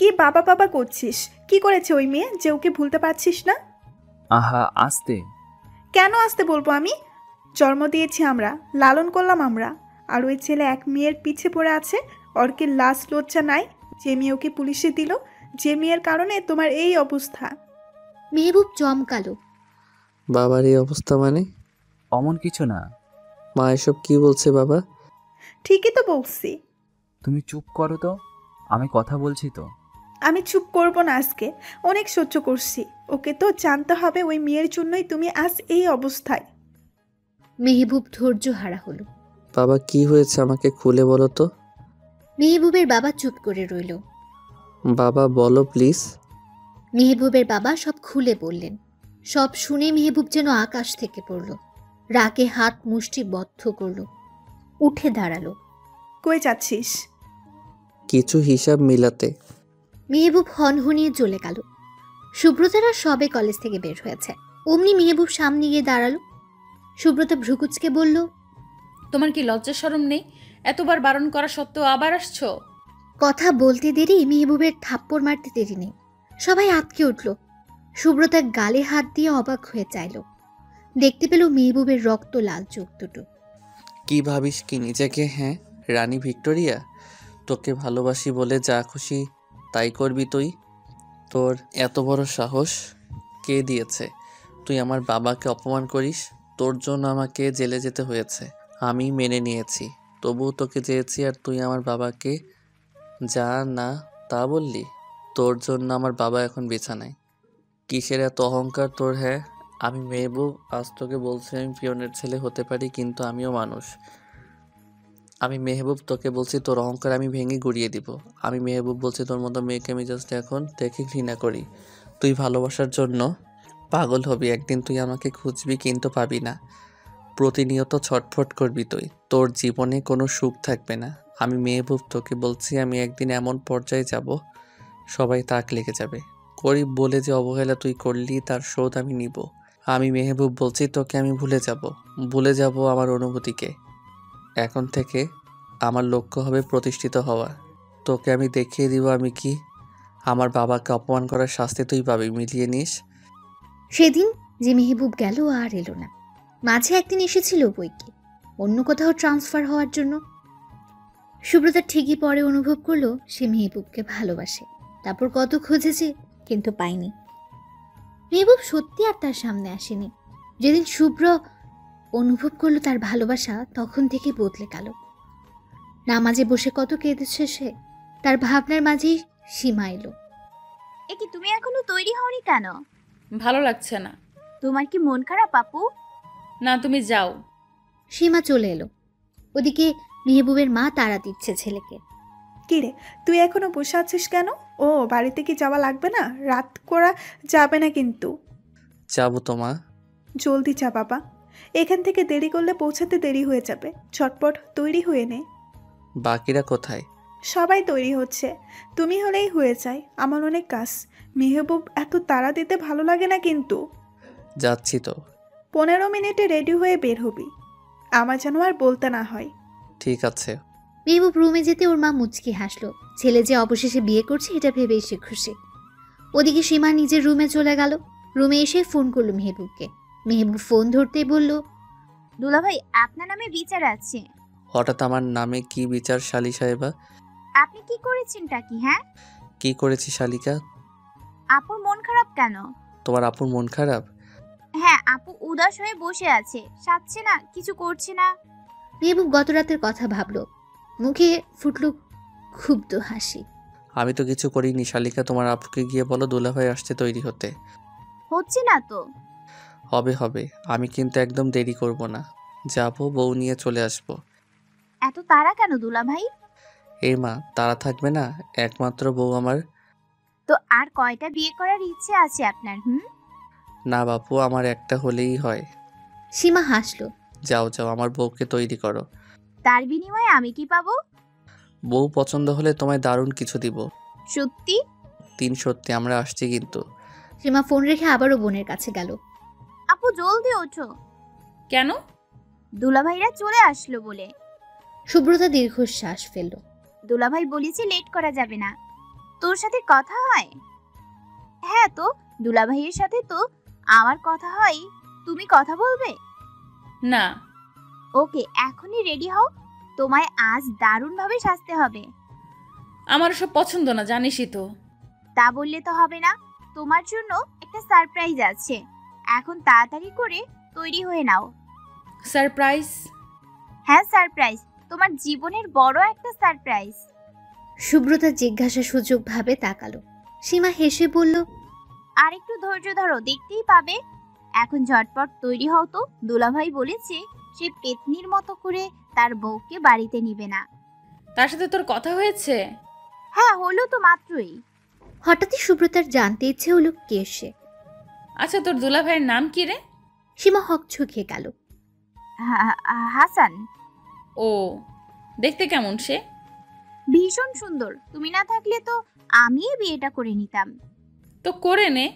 কি বাবা বাবা করছিস? কি করেছে ওই মেয়ে যে ওকে ভুলতে পারছিস না? আহা, আস্তে। কেন আসতে বলবো আমি? জন্ম দিয়েছি আমরা, লালন করলাম আমরা, আর ওই ছেলে এক মেয়ের পিছে পড়ে আছে। ওর কি লাজ লজ্জা নাই যে মেয়ে ওকে পুলিশে দিল? যে মেয়ের কারণে তোমার এই অবস্থা। মেহবুব চমকালো। বাবার এই অবস্থা মানে? অমন কিছু না। মা এসব কি বলছে বাবা? ঠিকই তো বলছি। তুমি চুপ করো তো, আমি কথা বলছি তো। আমি চুপ করব না আজকে, অনেক সহ্য করছি। ওকে তো জানতে হবে ওই মেয়ের জন্যই তুমি আজ এই অবস্থায়। মেহবুব ধৈর্য হারা হলো। বাবা কি হয়েছে আমাকে খুলে বলো তো। মেহবুবের বাবা চুপ করে রইল। বাবা বলো প্লিজ। মেহবুবের বাবা সব খুলে বললেন। সব শুনে মেহবুব যেন আকাশ থেকে পড়ল। রাগে হাত মুষ্টি বদ্ধ করল। উঠে দাঁড়ালো। কই যাচ্ছিস? কিছু হিসাব মিলাতে। মেহবুব হনহনিয়ে চলে গেল। সুব্রতারা সবে কলেজ থেকে বের হয়েছে। অমনি মেহবুব সামনে গিয়ে দাঁড়ালো। সুব্রতা ভ্রুকুচকে বলল, তোমার কি লজ্জা শরম নেই? এতবার বারণ করা সত্ত্বেও আবার আসছো? কথা বলতে দেরি মেহবুবের থাপ্পড় মারতে দেরি নেই। সবাই আঁতকে উঠল। সুব্রতা গালে হাত দিয়ে অবাক হয়ে চাইল। দেখতে পেল মেহবুবের রক্ত লাল চোখ দুটো। কি ভাবিস কি নিজেকে? হ্যাঁ, রানী ভিক্টোরিয়া? তোকে ভালোবাসি বলে যা খুশি তাই করবি তুই? তোর এত বড় সাহস কে দিয়েছে? তুই আমার বাবাকে অপমান করিস। তোর জন্য আমাকে জেলে যেতে হয়েছে, আমি মেনে নিয়েছি। তবুও তোকে চেয়েছি আর তুই আমার বাবাকে যা না তা বললি। তোর জন্য আমার বাবা এখন বিছানায়। কিসের এত অহংকার তোর? হ্যাঁ, আমি মেহবুব, আজ তোকে বলছি আমি পিয়নের ছেলে হতে পারি, কিন্তু আমিও মানুষ। আমি মেহবুব, তোকে বলছি তোর অহংকার আমি ভেঙে গুড়িয়ে দিব। আমি মেহবুব বলছি, তোর মতো মেয়েকে আমি জাস্ট এখন দেখে ঘৃণা করি। তুই ভালোবাসার জন্য পাগল হবি, একদিন তুই আমাকে খুঁজবি কিন্তু পাবি না। প্রতিনিয়ত ছটফট করবি তুই, তোর জীবনে কোনো সুখ থাকবে না। আমি মেহবুব, তোকে বলছি আমি একদিন এমন পর্যায়ে যাব সবাই তাক লেগে যাবে। গরিব বলে যে অবহেলা তুই করলি তার শোধ আমি নিব। আমি মেহবুব বলছি, তোকে আমি ভুলে যাব আমার অনুভূতিকে। এখন থেকে আমার লক্ষ্য হবে প্রতিষ্ঠিত হওয়া। তোকে আমি দেখিয়ে দিব আমি কি। আমার বাবাকে অপমান করার শাস্তি তুই পাবি, মিলিয়ে নিস। সেদিন যে মেহবুব গেল আর এলো না। মাঝে একদিন এসেছিল বইকি, অন্য কোথাও ট্রান্সফার হওয়ার জন্য। সুব্রতা ঠিকই পরে অনুভব করলো সে মেহবুবকে ভালোবাসে। তারপর কত খুঁজেছে কিন্তু পায়নি। মেহবুব সত্যি আর তার সামনে আসেনি। যেদিন শুভ্র অনুভব করলো তার ভালোবাসা, তখন থেকে বদলে গেল। নামাজে বসে কত কেঁদেছে সে। তার ভাবনার মাঝেই সীমা এলো। এ কি, তুমি এখনো তৈরি হওনি কেন? ভালো লাগছে না। তোমার কি মন খারাপ আপু? না, তুমি যাও। সীমা চলে এলো। ওদিকে মেহবুবের মা তাড়া দিচ্ছে ছেলেকে। কিরে, তুই এখনো বসে আছিস কেন? ও, বাড়িতে কি যাওয়া লাগবে না? রাত করা যাবে না কিন্তু। যাবো তো মা। জলদি যা বাবা, এখান থেকে দেরি করলে পৌঁছাতে দেরি হয়ে যাবে। ঝটপট তৈরি হয়ে নে। বাকিরা কোথায়? সবাই তৈরি হচ্ছে, তুমি হলেই হয়ে যায়। আমার অনেক কাজ। মেহবুব, এত তাড়া দিতে ভালো লাগে না কিন্তু। যাচ্ছি তো। 15 মিনিটে রেডি হয়ে বের হবি, আমার যেন আর বলতে না হয়। ঠিক আছে। মেহবুব রুমে যেতে ওর মা মুচকি হাসলো। ছেলে যে অবশেষে বিয়ে করছে এটা ভেবেই সে খুশি। ওদিকে সীমা নিজের রুমে চলে গেল। রুমে এসে ফোন করলো মেহবুবকে। মেহবুব ফোন ধরতেই বলল, দুলাভাই, আপনার নামে বিচার আছে। হঠাৎ আমার নামে কি বিচার শালি সাহেবা? আপনি কি করেছেনটা কি? হ্যাঁ, কি করেছি শালিকা? আপুর মন খারাপ কেন? তোমার আপুর মন খারাপ? হ্যাঁ, আপু উদাস হয়ে বসে আছে, সাজছে না, কিছু করছে না। মেহবুব গত রাতের কথা ভাবলো। মুখে ফুটল ক্ষুব্ধ হাসি। আমি তো কিছু করিনি শালিকা। তোমার আপুকে গিয়ে বলো দুলাভাই আসছে তৈরি হতে। হচ্ছে না তো? হবে। আমি কিন্তু একদম দেরি করব না। যাবো, বউ নিয়ে চলে আসবো। এত তাড়া কেন দুলাভাই? এই মা, তারা থাকবে না? একমাত্র বউ আমার। তো আর কয়টা বিয়ে করার ইচ্ছে আছে আপনার? না বাপু, আমার একটা হলেই হয়। সীমা হাসলো। যাও আমার বউকে তৈরি করো। তার বিনিময়ে আমি কি পাবো? বউ পছন্দ হলে তোমায় দারুণ কিছু দিব। সত্যি? 3 সত্যি। আমরা আসছি কিন্তু। সীমা ফোন রেখে আবারও বোনের কাছে গেল। আপু জলদি ওঠো। কেন? দুলাভাইরা চলে আসলো বলে। সুব্রতা দীর্ঘশ্বাস ফেলল। দুলাভাই বলেছে লেট করা যাবে না। তোর সাথে কথা হয়? হ্যাঁ তো, দুলাভাইয়ের সাথে তো আমার কথা হয়। তুমি কথা বলবে? না। ওকে, এখনই রেডি হও। তোমায় আজ দারুণভাবে সাজতে হবে। আমার সব পছন্দ না, জানিসই তো। তা বললে তো হবে না, তোমার জন্য একটা সারপ্রাইজ আছে। এখন তাড়াতাড়ি করে তৈরি হয়ে নাও। সারপ্রাইজ? হ্যাঁ, সারপ্রাইজ। তোমার জীবনের বড় একটা সারপ্রাইজ। সুব্রতা জিজ্ঞাসা সুযোগ ভাবে তাকালো। সীমা হেসে বলল, আর একটু ধৈর্য ধরো, দেখতেই পাবে। এখন ঝটপট তৈরি হও তো। দুলাভাই বলেছে সে পেতনির মতো করে তার বউকে বাড়িতে নিবে না। তার সাথে তোর কথা হয়েছে? হ্যাঁ, হলো তো মাত্রই। হঠাৎই সুব্রতার জানতে ইচ্ছে হলো কে সে। আচ্ছা, তোর দুলাভাইয়ের নাম কি রে? সীমা হকচকিয়ে গেল। হাসান। ও, দেখতে কেমন সে? ভীষণ সুন্দর, তুমি না থাকলে তো আমি বিয়েটা করে নিতাম। তো করে নে।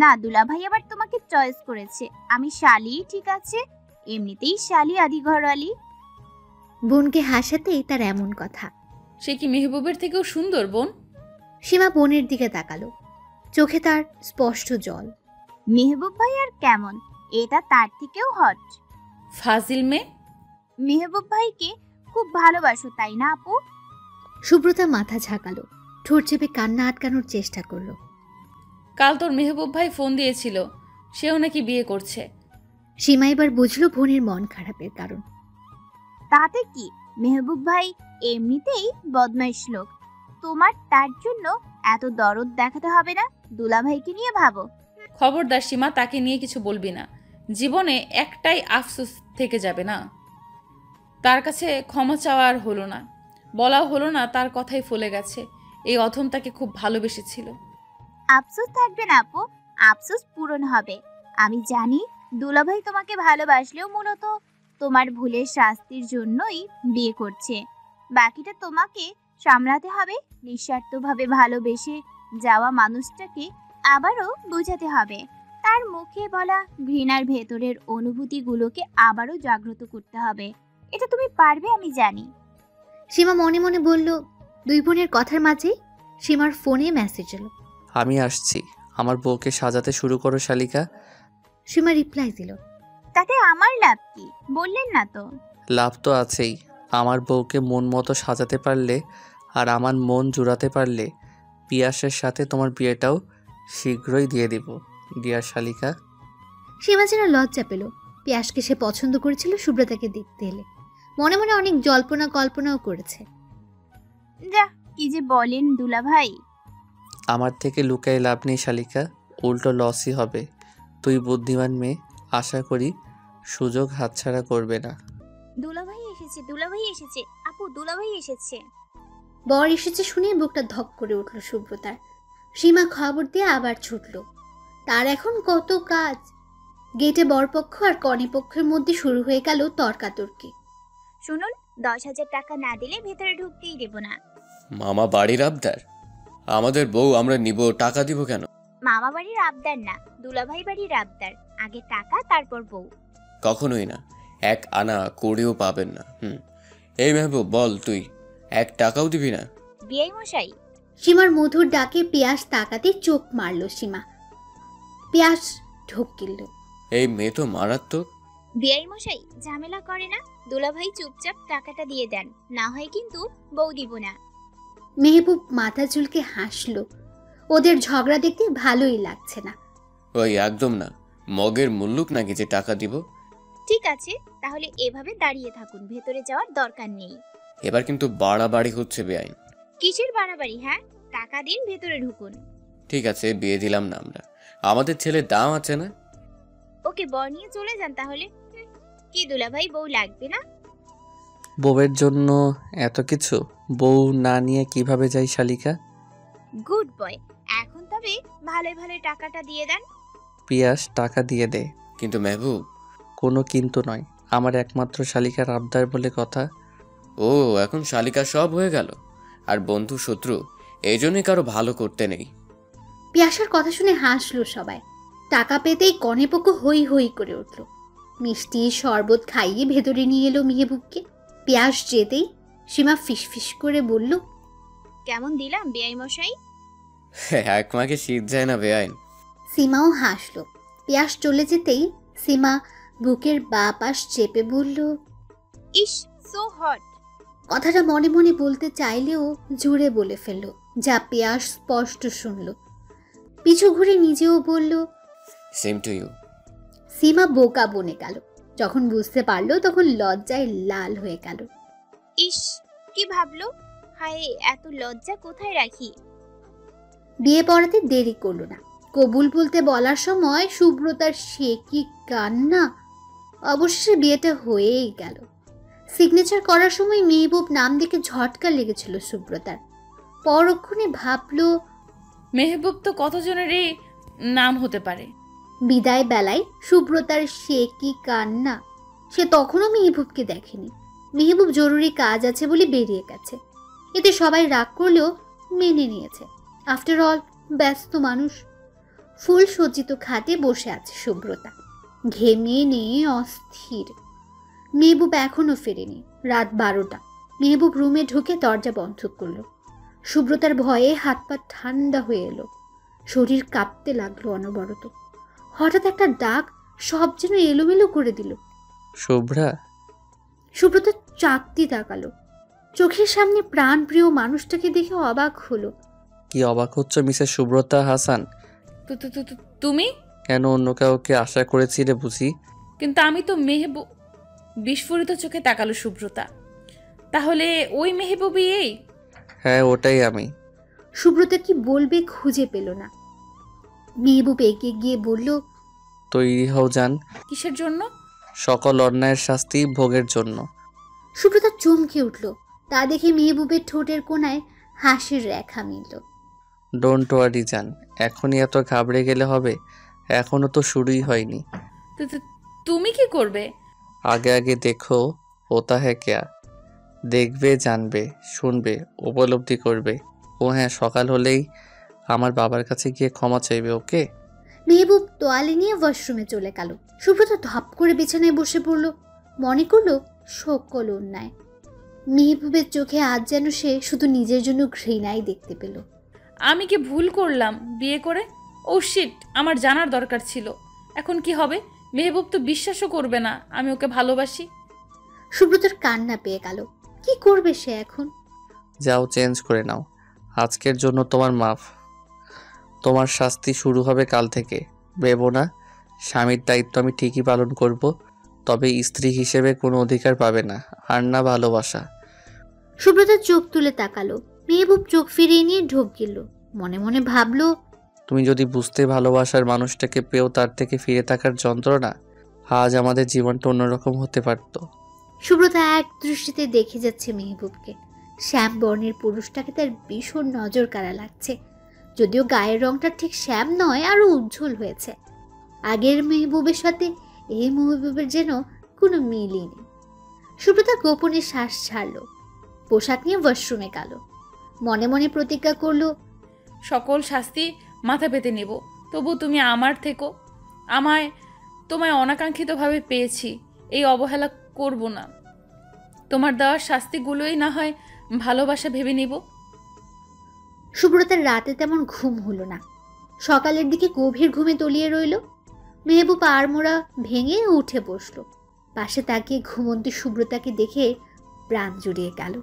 না, দুলাভাই আবার তোমাকে চয়েস করেছে। আমি শালি, ঠিক আছে, এমনিতেই শালি আদি ঘরওয়ালি। বোনকে হাসাতেই তার এমন কথা। সে কি মেহবুবের থেকেও সুন্দর বোন? সীমা বোনের দিকে তাকালো, চোখে তার স্পষ্ট জল। মেহবুব ভাই আর কেমন, এটা তার থেকেও হট। ফাজিল মেয়ে। মেহবুব ভাইকে খুব ভালোবাসো তাই না আপু? সুব্রতা মাথা ঝাঁকালো, ঠোঁট চেপে কান্না আটকানোর চেষ্টা করলো। কাল তোর মেহবুব ভাই ফোন দিয়েছিল, সেও নাকি বিয়ে করছে। সীমা এবার বুঝলো বোনের মন খারাপের কারণ। তাতে কি, মেহবুব ভাই এমনিতেই বদমাইশ লোক, তোমার তার জন্য এত দরদ দেখাতে হবে না। দুলাভাইকে নিয়ে ভাবো। খবরদার সীমা, তাকে নিয়ে কিছু বলবি না। জীবনে একটাই আফসোস থেকে যাবে না, তার কাছে ক্ষমা চাওয়া আর হলো না, বলা হলো না, তার কথাই ফলে গেছে। এই অধম তাকে খুব ভালোবেসেছিল। আফসোস থাকবে না আপু, আফসোস পূরণ হবে। আমি জানি দুলাভাই তোমাকে ভালোবাসলেও মূলত তোমার ভুলের শাস্তির জন্যই বিয়ে করছে। বাকিটা তোমাকে সামলাতে হবে। নিঃস্বার্থভাবে ভালোবেসে যাওয়া মানুষটাকে আবারও বোঝাতে হবে। তার মুখে বলা ঘৃণার ভেতরের অনুভূতিগুলোকে আবারও জাগ্রত করতে হবে। এটা তুমি পারবে, আমি জানি। সীমা মনে মনে বলল। দুই বোনের কথার মাঝে সীমার ফোনে মেসেজ এলো। আমি আসছি, আমার বউকে সাজাতে শুরু করো শালিকা। সীমা রিপ্লাই দিল। তাতে আমার লাভ কি, বললেন না তো? লাভ তো আছেই, আমার বউকে মন মতো সাজাতে পারলে আর আমার মন জুড়াতে পারলে পিয়াসের সাথে তোমার বিয়েটাও শীঘ্রই দিয়ে দিব, ডিয়ার শালিকা। সীমা যেন লজ্জা পেল। পিয়াসকে সে পছন্দ করেছিল সুব্রতাকে দেখতে এলে। মনে মনে অনেক জল্পনা কল্পনাও করেছে। যা কি যে বলেন দুলাভাই। আমার থেকে লুকাই লাভ নেই শালিকা, উল্টো লসই হবে। তুই বুদ্ধিমান মেয়ে, আশা করি সুযোগ হাতছাড়া করবে না। দুলাভাই এসেছে, দুলাভাই এসেছে, আপু দুলাভাই এসেছে। বর এসেছে শুনে বুকটা ধক করে উঠল সুব্রতার। সীমা খবর দিয়ে আবার ছুটল। তার এখন কত কাজ। গেটে বরপক্ষ আর কনেপক্ষের মধ্যে শুরু হয়ে গেল তর্কাতর্কি। শুনুন, 10,000 টাকা না দিলে ভেতরে ঢুকতেই দেব না। মামা বাড়ির আবদার, আমাদের বউ আমরা নিব, টাকা দিব কেন? মামা বাড়ির আবদার না, দুলাভাই বাড়ির আবদার। আগে টাকা, তারপর বউ। কখনোই না, 1 আনা করেও পাবেন না। এই মেহবুব বল, তুই 1 টাকাও দিবি না? বিয়াই মশাই। সীমার মধুর ডাকে পিয়াস তাকাতে চোখ মারল সীমা। পিয়াস ঢোক গিলল। এই মেয়ে তো মারাত্মক। বিয়াই মশাই ঝামেলা করে না, দুলাভাই চুপচাপ টাকাটা দিয়ে দেন, না হয় কিন্তু বউ দিব না। মেহবুব মাথা চুলকে হাসল। ওদের ঝগড়া দেখতে ভালোই লাগছে না। ওই একদম না, মগের মুল্লুক নাকি যে টাকা দিব? ঠিক আছে, তাহলে এভাবে দাঁড়িয়ে থাকুন, ভেতরে যাওয়ার দরকার নেই। এবার কিন্তু বাড়াবাড়ি হচ্ছে বেআইন। কিসের বাড়াবাড়ি? হ্যাঁ, টাকা দিন, ভেতরে ঢুকুন। ঠিক আছে, বিয়ে দিলাম না আমরা, আমাদের ছেলের দাম আছে না? ওকে, বর নিয়ে চলে যান তাহলে। কি দুলাভাই, বউ লাগবে না? বউয়ের জন্য এত কিছু, বউ না নিয়ে কিভাবে যাই শালিকা? Good boy. এখন তবে ভালোই ভালোই টাকাটা দিয়ে দেন। পিয়াস টাকা দিয়ে দে। কিন্তু মেহবুব। কোনো কিন্তু নয়, আমার একমাত্র শালিকার আবদার বলে কথা। ও, এখন শালিকা সব হয়ে গেল, আর বন্ধু শত্রু এই জন্যই কারো ভালো করতে নেই। পিয়াসার কথা শুনে হাসল সবাই। টাকা পেতেই কনেপক্ষ হই হই করে উঠল। মিষ্টি শরবত খাইয়ে ভেতরে নিয়ে এলো মেহবুবকে। পিয়াস যেতেই সীমা ফিসফিস করে বলল, কেমন দিলাম বিয়াই মশাই? এক মাকে শীত যায় না বেআইন। সীমাও হাসল। পিয়াস চলে যেতেই সীমা বুকের বা পাশ চেপে বলল, ইস, সো হট। কথাটা মনে মনে বলতে চাইলেও জোরে বলে ফেলল, যা পিয়াস স্পষ্ট শুনল। পিছু ঘুরে নিজেও বলল, সেম টু ইউ। সীমা বোকা বনে গেল। যখন বুঝতে পারলো তখন লজ্জায় লাল হয়ে গেল। ইস, কি ভাবলো? হায়, এত লজ্জা কোথায় রাখি? বিয়ে পড়াতে দেরি করলো না। কবুল বলতে বলার সময় সুব্রতার সে কি কান্না। অবশেষে বিয়েটা হয়েই গেল। সিগনেচার করার সময় মেহবুব নাম দেখে ঝটকা লেগেছিল সুব্রতার। পরক্ষণে ভাবলো, মেহবুব তো কতজনেরই নাম হতে পারে। বিদায় বেলায় সুব্রতার সে কি কান্না। সে তখনও মেহবুবকে দেখেনি। মেহবুব জরুরি কাজ আছে বলে বেরিয়ে গেছে। এতে সবাই রাগ করলেও মেনে নিয়েছে। আফটার অল ব্যস্ত মানুষ। ফুল সজ্জিত খাটে বসে আছে সুব্রতা, ঘেমে নিয়ে অস্থির। মেহবুব এখনো ফেরেনি। রাত 12টা। মেহবুব রুমে ঢুকে দরজা বন্ধ করলো। সুব্রতার ভয়ে হাত পা ঠান্ডা হয়ে এলো, শরীর কাঁপতে লাগলো অনবরত। হঠাৎ একটা ডাক সব যেন এলোমেলো করে দিল। শুভ্রা। সুব্রতা চাকতি তাকালো। চোখের সামনে প্রাণপ্রিয় মানুষটাকে দেখে অবাক হলো। কি অবাক হচ্ছ মিসেস সুব্রতা হাসান? তুমি? কেন, অন্য কাউকে আশা করেছিলে বুঝি? কিন্তু আমি তো মেহবুব। বিস্ফোরিত চোখে তাকালো সুব্রতা। তাহলে ওই মেহবুবই এই? হ্যাঁ, ওটাই আমি। সুব্রতা কি বলবে খুঁজে পেল না। মেহবুব এগিয়ে গিয়ে বলল, তৈরি হও যান। কিসের জন্য? সকল অন্যায়ের শাস্তি ভোগের জন্য। সুব্রতা চমকে উঠল। তা দেখে মেহবুবের ঠোঁটের কোণায় হাসির রেখা মিলল। ডোন্ট ওয়ারি যান, এখনই এত ঘাবড়ে গেলে হবে? এখনো তো শুরুই হয়নি। তুমি কি করবে? আগে আগে দেখো হোতা হ্যাঁ ক্যা। দেখবে, জানবে, শুনবে, উপলব্ধি করবে। ও হ্যাঁ, সকাল হলেই আমার বাবার কাছে গিয়ে ক্ষমা চাইবে, ওকে? মেহবুব তোয়ালে নিয়ে ওয়াশরুমে চলে গেল। সুব্রতা ধপ করে বিছানায় বসে পড়ল। মনে করলো সকল অন্যায়। মেহবুবের চোখে আজ যেন সে শুধু নিজের জন্য ঘৃণাই দেখতে পেল। আমি কি ভুল করলাম বিয়ে করে? ও শিট, আমার জানার দরকার ছিল। এখন কি হবে? মেহবুব তো বিশ্বাসও করবে না আমি ওকে ভালোবাসি। সুব্রতার কান্না পেয়ে গেল। কি করবে সে এখন? যাও, চেঞ্জ করে নাও। আজকের জন্য তোমার মাফ। তোমার শাস্তি শুরু হবে কাল থেকে। ভেবো না, স্বামীর দায়িত্ব আমি ঠিকই পালন করব, তবে স্ত্রী হিসেবে কোনো অধিকার পাবে না, আর না ভালোবাসা। সুব্রতা চোখ তুলে তাকালো। মেহবুব চোখ ফিরিয়ে নিয়ে ঢোক গেল। মনে মনে ভাবলো, তুমি যদি বুঝতে ভালোবাসার মানুষটাকে পেও তার থেকে ফিরে থাকার যন্ত্রণা, আজ আমাদের জীবনটা অন্যরকম হতে পারত। সুব্রতা এক দৃষ্টিতে দেখে যাচ্ছে মেহবুবকে। শ্যাম বর্ণের পুরুষটাকে তার ভীষণ নজর কাড়া লাগছে। যদিও গায়ের রংটা ঠিক শ্যাম নয়, আরো উজ্জ্বল হয়েছে। আগের মেহবুবের সাথে এই মেহবুবের যেন কোনো মিলই নেই। সুব্রতা গোপনে শ্বাস ছাড়ল। পোশাক নিয়ে ওয়াশরুমে গেল। মনে মনে প্রতিজ্ঞা করলো, সকল শাস্তি মাথা পেতে নেব, তবু তুমি আমার থেকো। তোমায় অনাকাঙ্ক্ষিতভাবে পেয়েছি, এই অবহেলা করব না। তোমার দেওয়ার শাস্তিগুলোই না হয় ভালোবাসা ভেবে নিব। সুব্রতার রাতে তেমন ঘুম হলো না। সকালের দিকে গভীর ঘুমে তলিয়ে রইল। মেহবুব আড়মোড়া ভেঙে উঠে বসল। পাশে তাকিয়ে ঘুমন্ত সুব্রতাকে দেখে প্রাণ জুড়িয়ে গেল।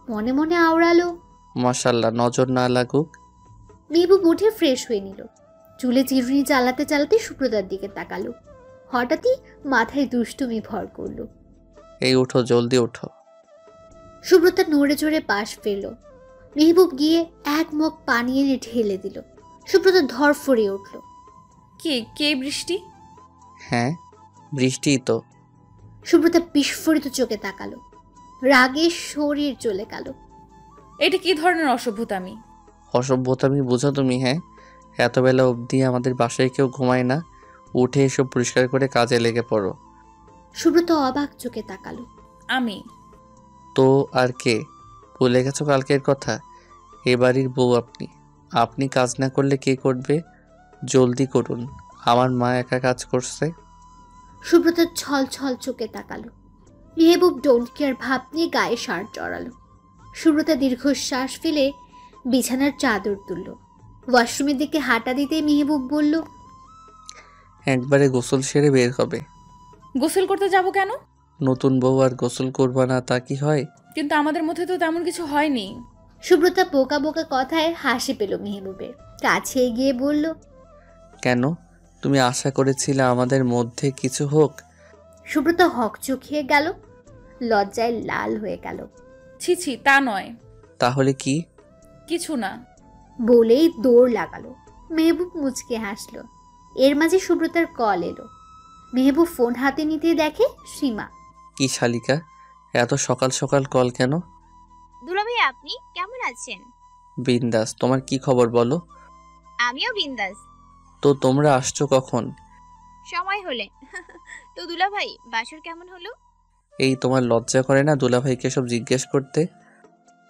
মনে মনে আওড়ালো, মাশাআল্লাহ, নজর না লাগুক। মেহবুব উঠে ফ্রেশ হয়ে নিল। চুলে চিরুনি চালাতে চালাতে সুব্রতার দিকে তাকালো। হঠাৎই মাথায় দুষ্টুমি ভর করলো। এই উঠো, জলদি উঠো। সুব্রতা নড়ে চড়ে পাশ ফেলল। মেহবুব গিয়ে এক মগ পানি এনে ঢেলে দিল। সুব্রতা ধরফরে উঠল। কে বৃষ্টি? হ্যাঁ, বৃষ্টিই তো। সুব্রতা বিস্ফোরিত চোখে তাকালো। রাগে শরীর চলে গেল। এটা কি ধরনের অসভ্যতামি? অসভ্যতামি বুঝো তুমি? হ্যাঁ, এত বেলা অবধি আমাদের বাসায় কেউ ঘুমায় না। উঠে এসব পরিষ্কার করে কাজে লেগে পড়ো। সুব্রতা অবাক চোখে তাকালো। আমি তো আর কে? ভুলে গেছো কালকের কথা? এ বাড়ির বউ আপনি। আপনি কাজ না করলে কে করবে? জলদি করুন, আমার মা একা কাজ করছে। সুব্রতা ছল ছল চোখে তাকালো। মেহবুব ডোন্ট কেয়ার ভাব নিয়ে গায়ে শার্ট জড়ালো। সুব্রতা দীর্ঘশ্বাস ফেলে বিছানার চাদর তুলল। ওয়াশরুমের দিকে হাঁটা দিতে মেহবুব বলল, একবারে গোসল সেরে বের হবে। গোসল করতে যাব কেন? নতুন বউ আর গোসল করবা না তা কি হয়? কিন্তু আমাদের মধ্যে তো তেমন কিছু হয়নি। সুব্রতা বোকা বোকা কথায় হাসি পেল মেহবুবের। কাছে এগিয়ে বলল, কেন? তুমি আশা করেছিলে আমাদের মধ্যে কিছু হোক? সুব্রতা হক চোখিয়ে গেল। লজ্জায় লাল হয়ে গেল। ছি ছি, তা নয়। তাহলে কি? কিছু না বলেই দৌড় লাগালো। মেহবুব মুচকে হাসলো। এর মাঝে সুব্রতার কল এলো। মেহবুব ফোন হাতে নিতে দেখে সীমা। কি শালিকা, এত সকাল সকাল কল কেন? দুলাভাই, আপনি কেমন আছেন? বিন্দাস। তোমার কি খবর বলো? আমিও বিন্দাস। তো তোমরা আসছো কখন? সময় হলে। তো দুলাভাই, বাসর কেমন হলো? এই তোমার লজ্জা করে না দুলাভাইকে সব জিজ্ঞেস করতে?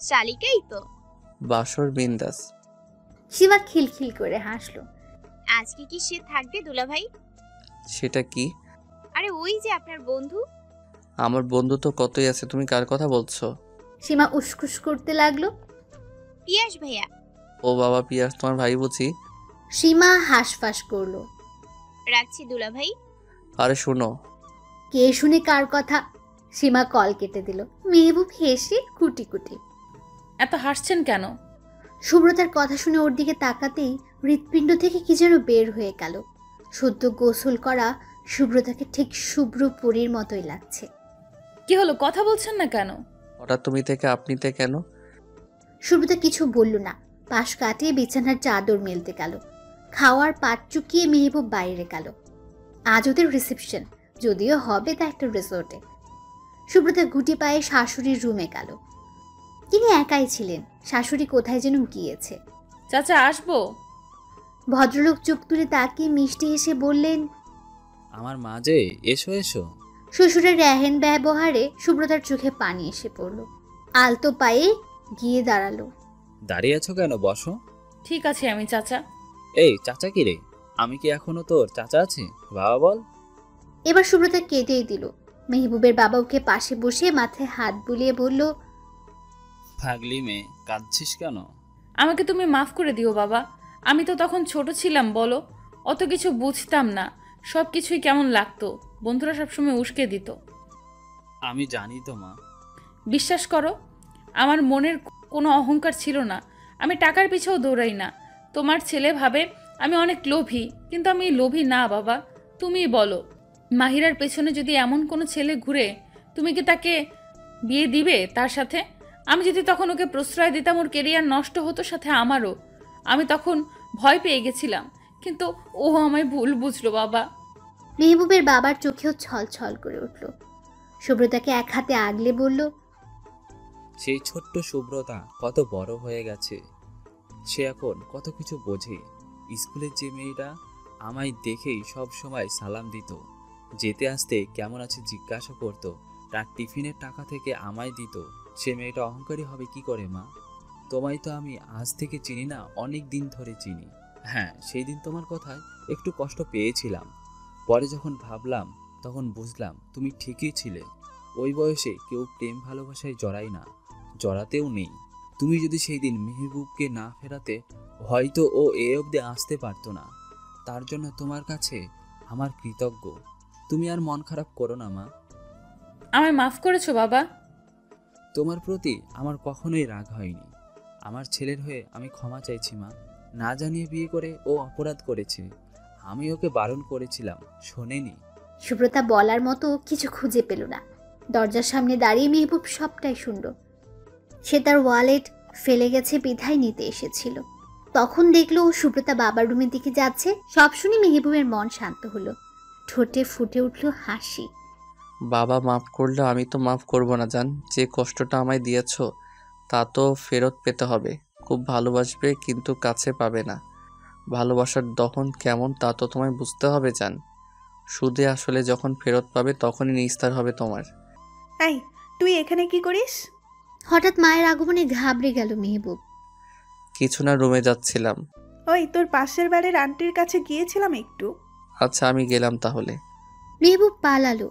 শালিকাই তো। বাসর বিন্দাস। সীমা খিলখিল করে হাসলো। আজকে কি সে থাকবে দুলাভাই? সেটা কি? আরে ওই যে আপনার বন্ধু। আমার বন্ধু তো কতই আছে, তুমি কার কথা বলছো? সীমা উসখুস করতে লাগলো। পিয়াস ভাইয়া। ও বাবা, পিয়াস তোমার ভাই বুঝি? সীমা হাঁসফাঁস করলো। রাখছি দুলাভাই। আরে শোনো। কে শুনে কার কথা? সীমা কল কেটে দিল। মেহবুব হেসে কুটি কুটি। এত হাসছেন কেন? সুব্রতার কথা শুনে ওর দিকে তাকাতেই হৃৎপিণ্ড থেকে কি যেন বের হয়ে গেল। সদ্য গোসল করা সুব্রতাকে ঠিক শুভ্র পরীর মতোই লাগছে। কি হলো, কথা বলছেন না কেন? হঠাৎ তুমি থেকে আপনিতে কেন? সুব্রতা কিছু বলল না। পাশ কাটিয়ে বিছানার চাদর মেলতে গেল। খাওয়ার পাট চুকিয়ে মেহবুব বাইরে গেল। আজ ওদের রিসেপশন, যদিও হবে তা একটা রিসোর্টে। সুব্রতা গুটি পায়ে শাশুড়ির রুমে গেল। তিনি একাই ছিলেন। শাশুড়ি কোথায় যেন গিয়েছে। চাচা আসবো? ভদ্রলোক চোখ তুলে তাকিয়ে মিষ্টি হেসে বললেন, আমার মা যে, এসো এসো। শ্বশুরের রেহেন ব্যবহারে সুব্রতার চোখে পানি এসে পড়ল। আলতো পায়ে গিয়ে দাঁড়ালো। দাঁড়িয়ে আছো কেন, বসো। ঠিক আছে আমি চাচা। এই চাচা কি রে? আমি কি এখনো তোর চাচা আছি? বাবা বল। এবার সুব্রতা কেঁদেই দিল। মেহবুবের বাবা ওকে পাশে বসিয়ে মাথায় হাত বুলিয়ে বলল, পাগলি মেয়ে, কাঁদছিস কেন? আমাকে তুমি মাফ করে দিও বাবা। আমি তো তখন ছোট ছিলাম, বলো, অত কিছু বুঝতাম না। সব কিছুই কেমন লাগতো, বন্ধুরা সবসময় উস্কে দিত। আমি জানি তো মা। বিশ্বাস করো, আমার মনের কোনো অহংকার ছিল না। আমি টাকার পিছেও দৌড়াই না। তোমার ছেলে ভাবে আমি অনেক লোভী, কিন্তু আমি লোভী না বাবা। তুমিই বলো, মাহিরার পেছনে যদি এমন কোনো ছেলে ঘুরে, তুমি কি তাকে বিয়ে দিবে তার সাথে? আমি যদি তখন ওকে প্রশ্রয় দিতাম, ওর কেরিয়ার নষ্ট হতো, সাথে আমারও। আমি তখন ভয় পেয়ে গেছিলাম, কিন্তু ও আমায় ভুল বুঝলো বাবা। মেহবুবের বাবার চোখেও ছল ছল করে উঠল। সুব্রতাকে এক হাতে আগলে বলল, সেই ছোট্ট সুব্রতা কত বড় হয়ে গেছে। সে এখন কত কিছু বোঝে। স্কুলের যে মেয়েটা আমায় দেখেই সব সময় সালাম দিত, যেতে আসতে কেমন আছে জিজ্ঞাসা করত, তার টিফিনের টাকা থেকে আমায় দিত, সে মেয়েটা অহংকারী হবে কি করে মা? তোমায় তো আমি আজ থেকে চিনি না, অনেক দিন ধরে চিনি। হ্যাঁ, সেই দিন তোমার কথায় একটু কষ্ট পেয়েছিলাম। পরে যখন ভাবলাম তখন বুঝলাম তুমি ঠিকই ছিলে। ওই বয়সে কেউ প্রেম ভালোবাসায় জড়ায় না, জড়াতেও নেই। তুমি যদি সেই দিন মেহবুবকে না ফেরাতে, হয়তো ও এ অবধি আসতে পারতো না। তার জন্য তোমার কাছে আমার কৃতজ্ঞ। তুমি আর মন খারাপ করো না মা। আমায় মাফ করেছো বাবা? তোমার প্রতি আমার কখনোই রাগ হয়নি। আমার ছেলের হয়ে আমি ক্ষমা চাইছি মা। না জানিয়ে বিয়ে করে ও অপরাধ করেছে। আমি ওকে বারণ করেছিলাম, শোনেনি। সুব্রতা বলার মতো কিছু খুঁজে পেল না। দরজার সামনে দাঁড়িয়ে মেহবুব সবটাই শুনল। সে তার ওয়ালেট ফেলে গেছে, বিধায় নিতে এসেছিল। তখন দেখলো সুব্রতা বাবার রুমের দিকে যাচ্ছে। সব শুনে মেহবুবের মন শান্ত হলো। ঠোঁটে ফুটে উঠল হাসি। বাবা মাফ করলে আমি তো মাফ করব না জান। যে কষ্টটা আমায় দিয়েছো তা তো ফেরত পেতে হবে। খুব ভালোবাসবে কিন্তু কাছে পাবে না। ভালোবাসার দহন কেমন তা তো তোমায় বুঝতে হবে জান। সুদে আসলে যখন ফেরত পাবে তখনই নিস্তার হবে তোমার। এই, তুই এখানে কি করিস? হঠাৎ মায়ের আগমনে ঘাবড়ে গেল মেহবুব। কিছু না, রুমে যাচ্ছিলাম। ওই তোর পাশের বাড়ির আন্টির কাছে গিয়েছিলাম একটু। আচ্ছা, আমি গেলাম তাহলে। মেহবুব পালালো।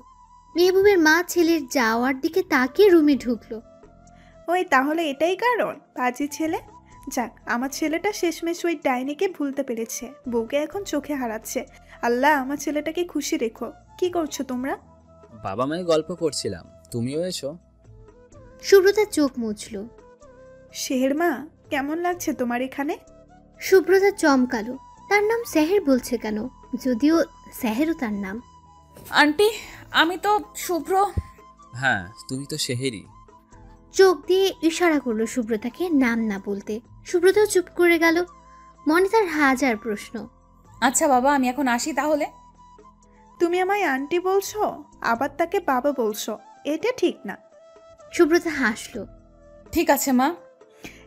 মেহবুবের মা ছেলের যাওয়ার দিকে তাকিয়ে রুমে ঢুকলো। ওই তাহলে এটাই কারণ, পাজি ছেলে। যাক, আমার ছেলেটা শেষমেশ ওই ডাইনিকে ভুলতে পেরেছে, বউকে এখন চোখে হারাচ্ছে। আল্লাহ আমার ছেলেটাকে খুশি রেখো। কি করছো তোমরা? বাবা মায়ে গল্প করছিলাম, তুমিও এসো। সুব্রতা চোখ মুছল। শেহের মা, কেমন লাগছে তোমার এখানে? সুব্রতা চমকালো। তার নাম সেহের বলছে কেন, যদিও সেহেরও তার নাম। আন্টি, আমি তো শুভ্র। হ্যাঁ, তুমি তো শেহেরি। চোখ দিয়ে ইশারা করলো সুব্রতাকে নাম না বলতে। সুব্রতাও চুপ করে গেল। মনে তার হাজার প্রশ্ন। আচ্ছা বাবা, আমি এখন আসি তাহলে। তুমি আমায় আন্টি বলছো, আবার তাকে বাবা বলছো, এটা ঠিক না। সুব্রতা হাসলো। ঠিক আছে মা।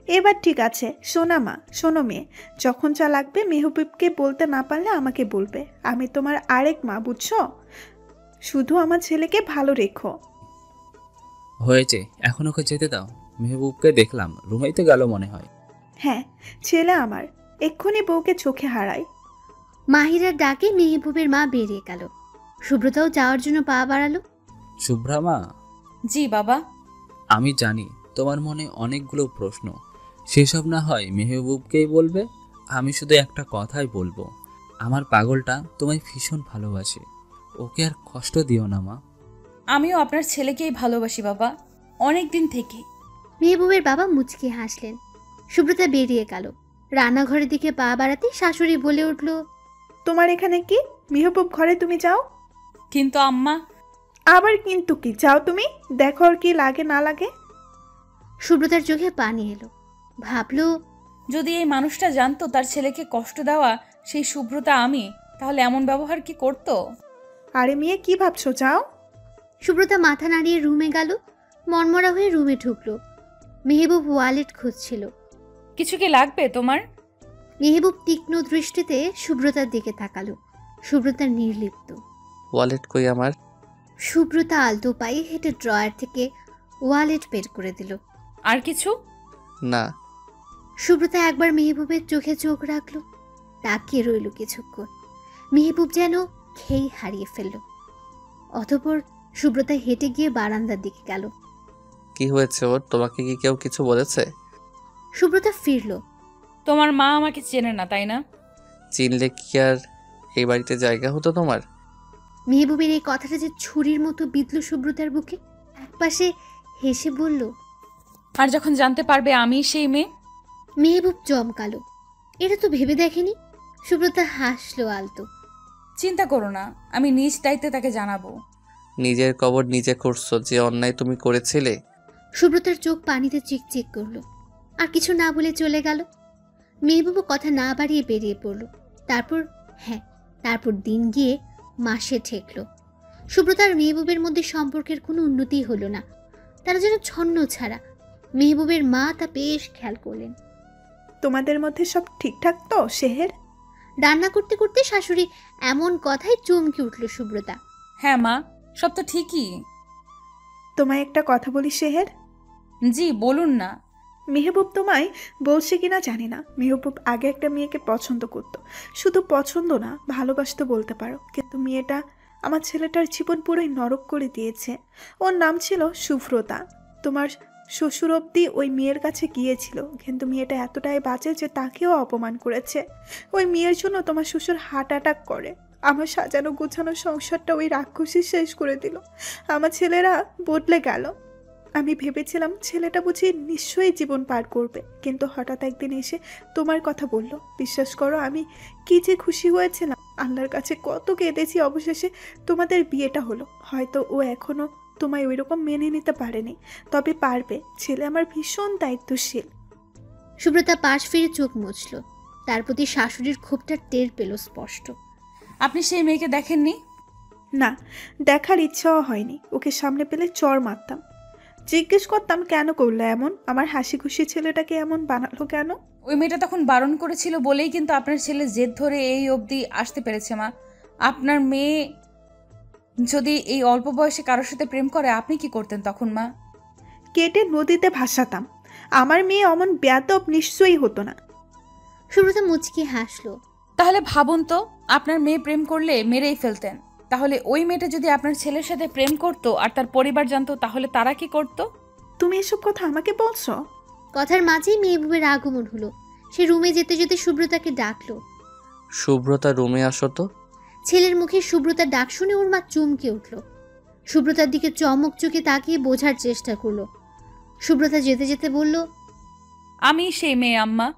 এবার ঠিক আছে। শোনা মা, শোনো মেয়ে, যখন যা লাগবে মেহবুবকে বলতে না পারলে আমাকে বলবে। আমি তোমার আরেক মা, বুঝছো? শুধু আমার ছেলেকে ভালো রেখো। হয়েছে, এখন ওকে যেতে দাও। মেহবুবকে দেখলাম, রুমেই তো গেল মনে হয়। হ্যাঁ, ছেলে আমার এক্ষুনি বউকে চোখে হারায়। মাহিরার ডাকে মেহবুবের মা বেরিয়ে গেল। সুব্রতাও যাওয়ার জন্য পা বাড়ালো। শুভ্রা মা, জি বাবা। আমি জানি তোমার মনে অনেকগুলো প্রশ্ন, সেসব না হয় মেহবুবকেই বলবে। আমি শুধু একটা কথাই বলবো, আমার পাগলটা তোমায় ভীষণ ভালোবাসে, ওকে আর কষ্ট দিও না মা। আমিও আপনার ছেলেকেই ভালোবাসি বাবা, অনেক দিন থেকে। মেহবুবের বাবা মুচকি হাসলেন। সুব্রতা বেরিয়ে গেল। রান্নাঘরের দিকে পা বাড়াতে শাশুড়ি বলে উঠল, তোমার এখানে কি? মেহবুব ঘরে, তুমি যাও। কিন্তু আম্মা। আবার কিন্তু কি? যাও তুমি, দেখো আর কি লাগে না লাগে। সুব্রতার চোখে পানি এলো। ভাবলো, যদি এই মানুষটা জানতো তার ছেলেকে কষ্ট দেওয়া সেই শুভ্রতা আমি, তাহলে এমন ব্যবহার কি করতো? আরে মেয়ে, কি ভাবছো? যাও। সুব্রতা মাথা নাড়িয়ে রুমে গেল। মনমরা হয়ে রুমে ঢুকলো। মেহবুব ওয়ালেট খুঁজছিল। কিছু কি লাগবে তোমার? মেহবুব তীক্ষ্ণ দৃষ্টিতে সুব্রতার দিকে তাকালো। সুব্রতা নির্লিপ্ত। ওয়ালেট কই আমার? সুব্রতা আলতো পায়ে হেঁটে ড্রয়ার থেকে ওয়ালেট বের করে দিল। আর কিছু না। সুব্রতা একবার মেহবুবের চোখে চোখ রাখলো। তাকিয়ে রইল কিছুক্ষণ। মেহবুব যেন খেই হারিয়ে ফেলল। অতঃপর সুব্রতা হেঁটে গিয়ে বারান্দার দিকে গেল। কি হয়েছে ওর? তোমাকে কি কেউ কিছু বলেছে? সুব্রতা ফিরল। তোমার মা আমাকে চেনে না, তাই না? চিনলে কি আর এই বাড়িতে জায়গা হতো তোমার? মেহবুবের এই কথাটা যে ছুরির মতো বিঁধল সুব্রতার বুকে। একপাশে হেসে বলল, আর যখন জানতে পারবে আমি সেই মেয়ে? মেহবুব চমকালো। এটা তো ভেবে দেখেনি। সুব্রতা হাসলো আলতো। চিন্তা করো না, আমি নিজ দায়িত্বে তাকে জানাবো। নিজের কবর নিজে করছো, যে অন্যায় তুমি করেছিলে। সুব্রতার চোখ পানিতে চিকচিক করলো। আর কিছু না বলে চলে গেল। মেহবুবও কথা না বাড়িয়ে বেরিয়ে পড়ল। তারপর দিন গিয়ে মাসে ঠেকল। সুব্রতার মেহবুবের মধ্যে সম্পর্কের কোনো উন্নতি হলো না। তারা যেন ছন্ন ছাড়া। মেহবুবের মা তা বেশ খেয়াল করলেন। তোমাদের মধ্যে সব ঠিকঠাক তো শেহের? রান্না করতে করতে শাশুড়ি এমন কথায় চমকে উঠল সুব্রতা। হ্যাঁ মা, সব তো ঠিকই। তোমায় একটা কথা বলি শেহের। জি বলুন না। মেহবুব তোমায় বলছে কিনা জানি না, মেহবুব আগে একটা মেয়েকে পছন্দ করত। শুধু পছন্দ না, ভালোবাসতো বলতে পারো। কিন্তু মেয়েটা আমার ছেলেটার জীবন পুরোই নরক করে দিয়েছে। ওর নাম ছিল সুব্রতা। তোমার শ্বশুর অবধি ওই মেয়ের কাছে গিয়েছিল, কিন্তু মেয়েটা এতটাই বাজে যে তাকেও অপমান করেছে। ওই মেয়ের জন্য তোমার শ্বশুর হার্ট অ্যাটাক করে। আমার সাজানো গোছানো সংসারটা ওই রাক্ষসী শেষ করে দিল। আমার ছেলেরা বদলে গেল। আমি ভেবেছিলাম ছেলেটা বুঝি নিশ্চয়ই জীবন পার করবে, কিন্তু হঠাৎ একদিন এসে তোমার কথা বলল। বিশ্বাস করো, আমি কি যে খুশি হয়েছিলাম। আল্লাহর কাছে কত কেঁদেছি। অবশেষে তোমাদের বিয়েটা হলো। হয়তো ও এখনো তোমায় ওইরকম মেনে নিতে পারেনি, তবে পারবে। ছেলে আমার ভীষণ দায়িত্বশীল। সুব্রতা পাশ ফিরে চোখ মুছল। তার প্রতি শাশুড়ির ক্ষোভটা টের পেল স্পষ্ট। আপনি সেই মেয়েকে দেখেননি? না, দেখার ইচ্ছাও হয়নি। ওকে সামনে পেলে চর মারতাম। জিজ্ঞেস করতাম কেন করলো এমন, আমার হাসি খুশি ছেলেটাকে এমন বানালো কেন। ওই মেয়েটা তখন বারণ করেছিল বলেই কিন্তু আপনার ছেলে জেদ ধরে এই অবধি আসতে পেরেছে মা। আপনার মেয়ে যদি এই অল্প বয়সে কারোর সাথে প্রেম করে, আপনি কি করতেন তখন মা? কেটে নদীতে ভাসাতাম। আমার মেয়ে অমন বেয়াদব নিশ্চয়ই হতো না। সুব্রতা মুচকি হাসলো। তাহলে ভাবুন তো, আপনার মেয়ে প্রেম করলে মেরেই ফেলতেন। তাহলে ওই মেয়েটা যদি আপনার ছেলের সাথে প্রেম করতো আর তার পরিবার জানতো, তাহলে তারা কি করতো? তুমি এসব কথা আমাকে বলছো? কথার মাঝেই মেহবুবের আগমন হলো। সে রুমে যেতে যেতে সুব্রতাকে ডাকলো। শুভ্রতা, রুমে আসো তো। ছেলের মুখে সুব্রতার ডাক শুনে ওর মা চমকে উঠল। সুব্রতার দিকে চমক চোখে তাকিয়ে বোঝার চেষ্টা করলো। সুব্রতা যেতে যেতে বলল, আমি সেই মেয়ে আম্মা।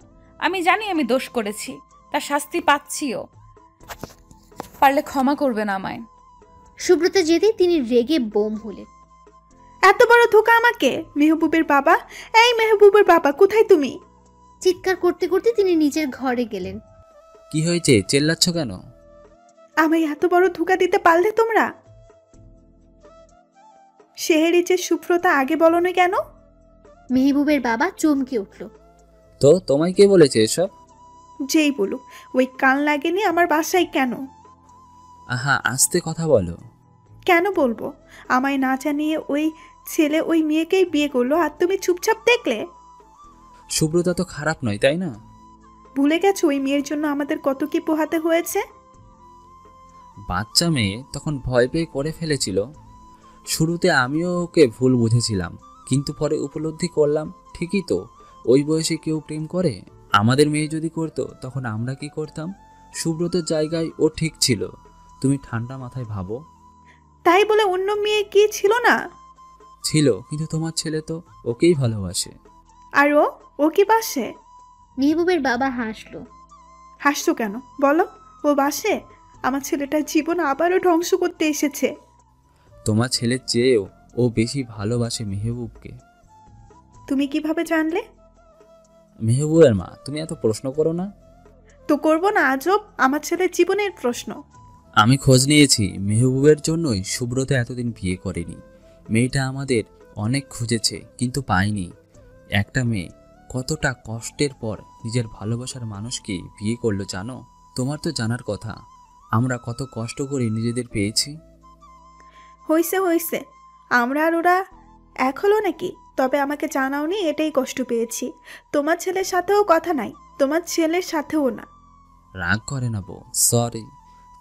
আমি জানি আমি দোষ করেছি, তার শাস্তি পাচ্ছিও। পারলে ক্ষমা করবেন আমায়। সুব্রতা যেতেই তিনি রেগে বোম হলেন। এত বড় ধোকা আমাকে! মেহবুবের বাবা, এই মেহবুবের বাবা, কোথায় তুমি? চিৎকার করতে করতে তিনি নিজের ঘরে গেলেন। কি হয়েছে, চেল্লাচ্ছ কেন? আমায় এত বড় ধোকা দিতে পারলে তোমরা? শেহেরি যে সুব্রতা আগে বলনি কেন? মেহবুবের বাবা চমকে উঠল। তো তোমায় কে বলেছে এসব? যেই বলুক, ওই কান লাগেনি আমার বাসায় কেন? আহা, আস্তে কথা বলো। কেন বলবো? আমায় না জানিয়ে ওই ছেলে ওই মেয়েকেই বিয়ে করলো আর তুমি চুপচাপ দেখলে? সুব্রতা তো খারাপ নয়, তাই না? ভুলে গেছো ওই মেয়ের জন্য আমাদের কত কি পোহাতে হয়েছে? বাচ্চা মেয়ে তখন ভয় পেয়ে করে ফেলেছিল। শুরুতে আমিও ওকে ভুল বুঝেছিলাম, কিন্তু পরে উপলব্ধি করলাম ঠিকই তো, ওই বয়সে কেউ প্রেম করে? আমাদের মেয়ে যদি করতো তখন আমরা কি করতাম? সুব্রতর জায়গায় ও ঠিক ছিল। তুমি ঠান্ডা মাথায় ভাবো। তাই বলে অন্য মেয়ে কি ছিল না? ছিল, কিন্তু তোমার ছেলে তো ওকেই ভালোবাসে। আর ও কি বাসে? মেহবুবের বাবা হাসলো। হাসছো কেন বলো? ও বাসে? আমার ছেলেটার জীবন আবারও ধ্বংস করতে এসেছে। তোমার ছেলের চেয়েও ও বেশি ভালোবাসে মেহবুবকে। তুমি কিভাবে জানলে? মেহবুবের মা, তুমি এত প্রশ্ন করো না। তো করবো না, আজব আমার ছেলের জীবনের প্রশ্ন। আমি খোঁজ নিয়েছি, মেহবুবের জন্যই সুব্রত এতদিন বিয়ে করেনি। মেয়েটা আমাদের অনেক খুঁজেছে কিন্তু পাইনি। একটা মেয়ে কতটা কষ্টের পর নিজের ভালোবাসার মানুষকে বিয়ে করলো জানো? তোমার তো জানার কথা, আমরা কত কষ্ট করে নিজেদের পেয়েছি। হইছে, আমরা আর ওরা এক হলো নাকি? তবে আমাকে জানাওনি, এটাই কষ্ট পেয়েছি। তোমার ছেলের সাথেও কথা নাই, তোমার ছেলের সাথেও না। রাগ করে না বউ, সরি।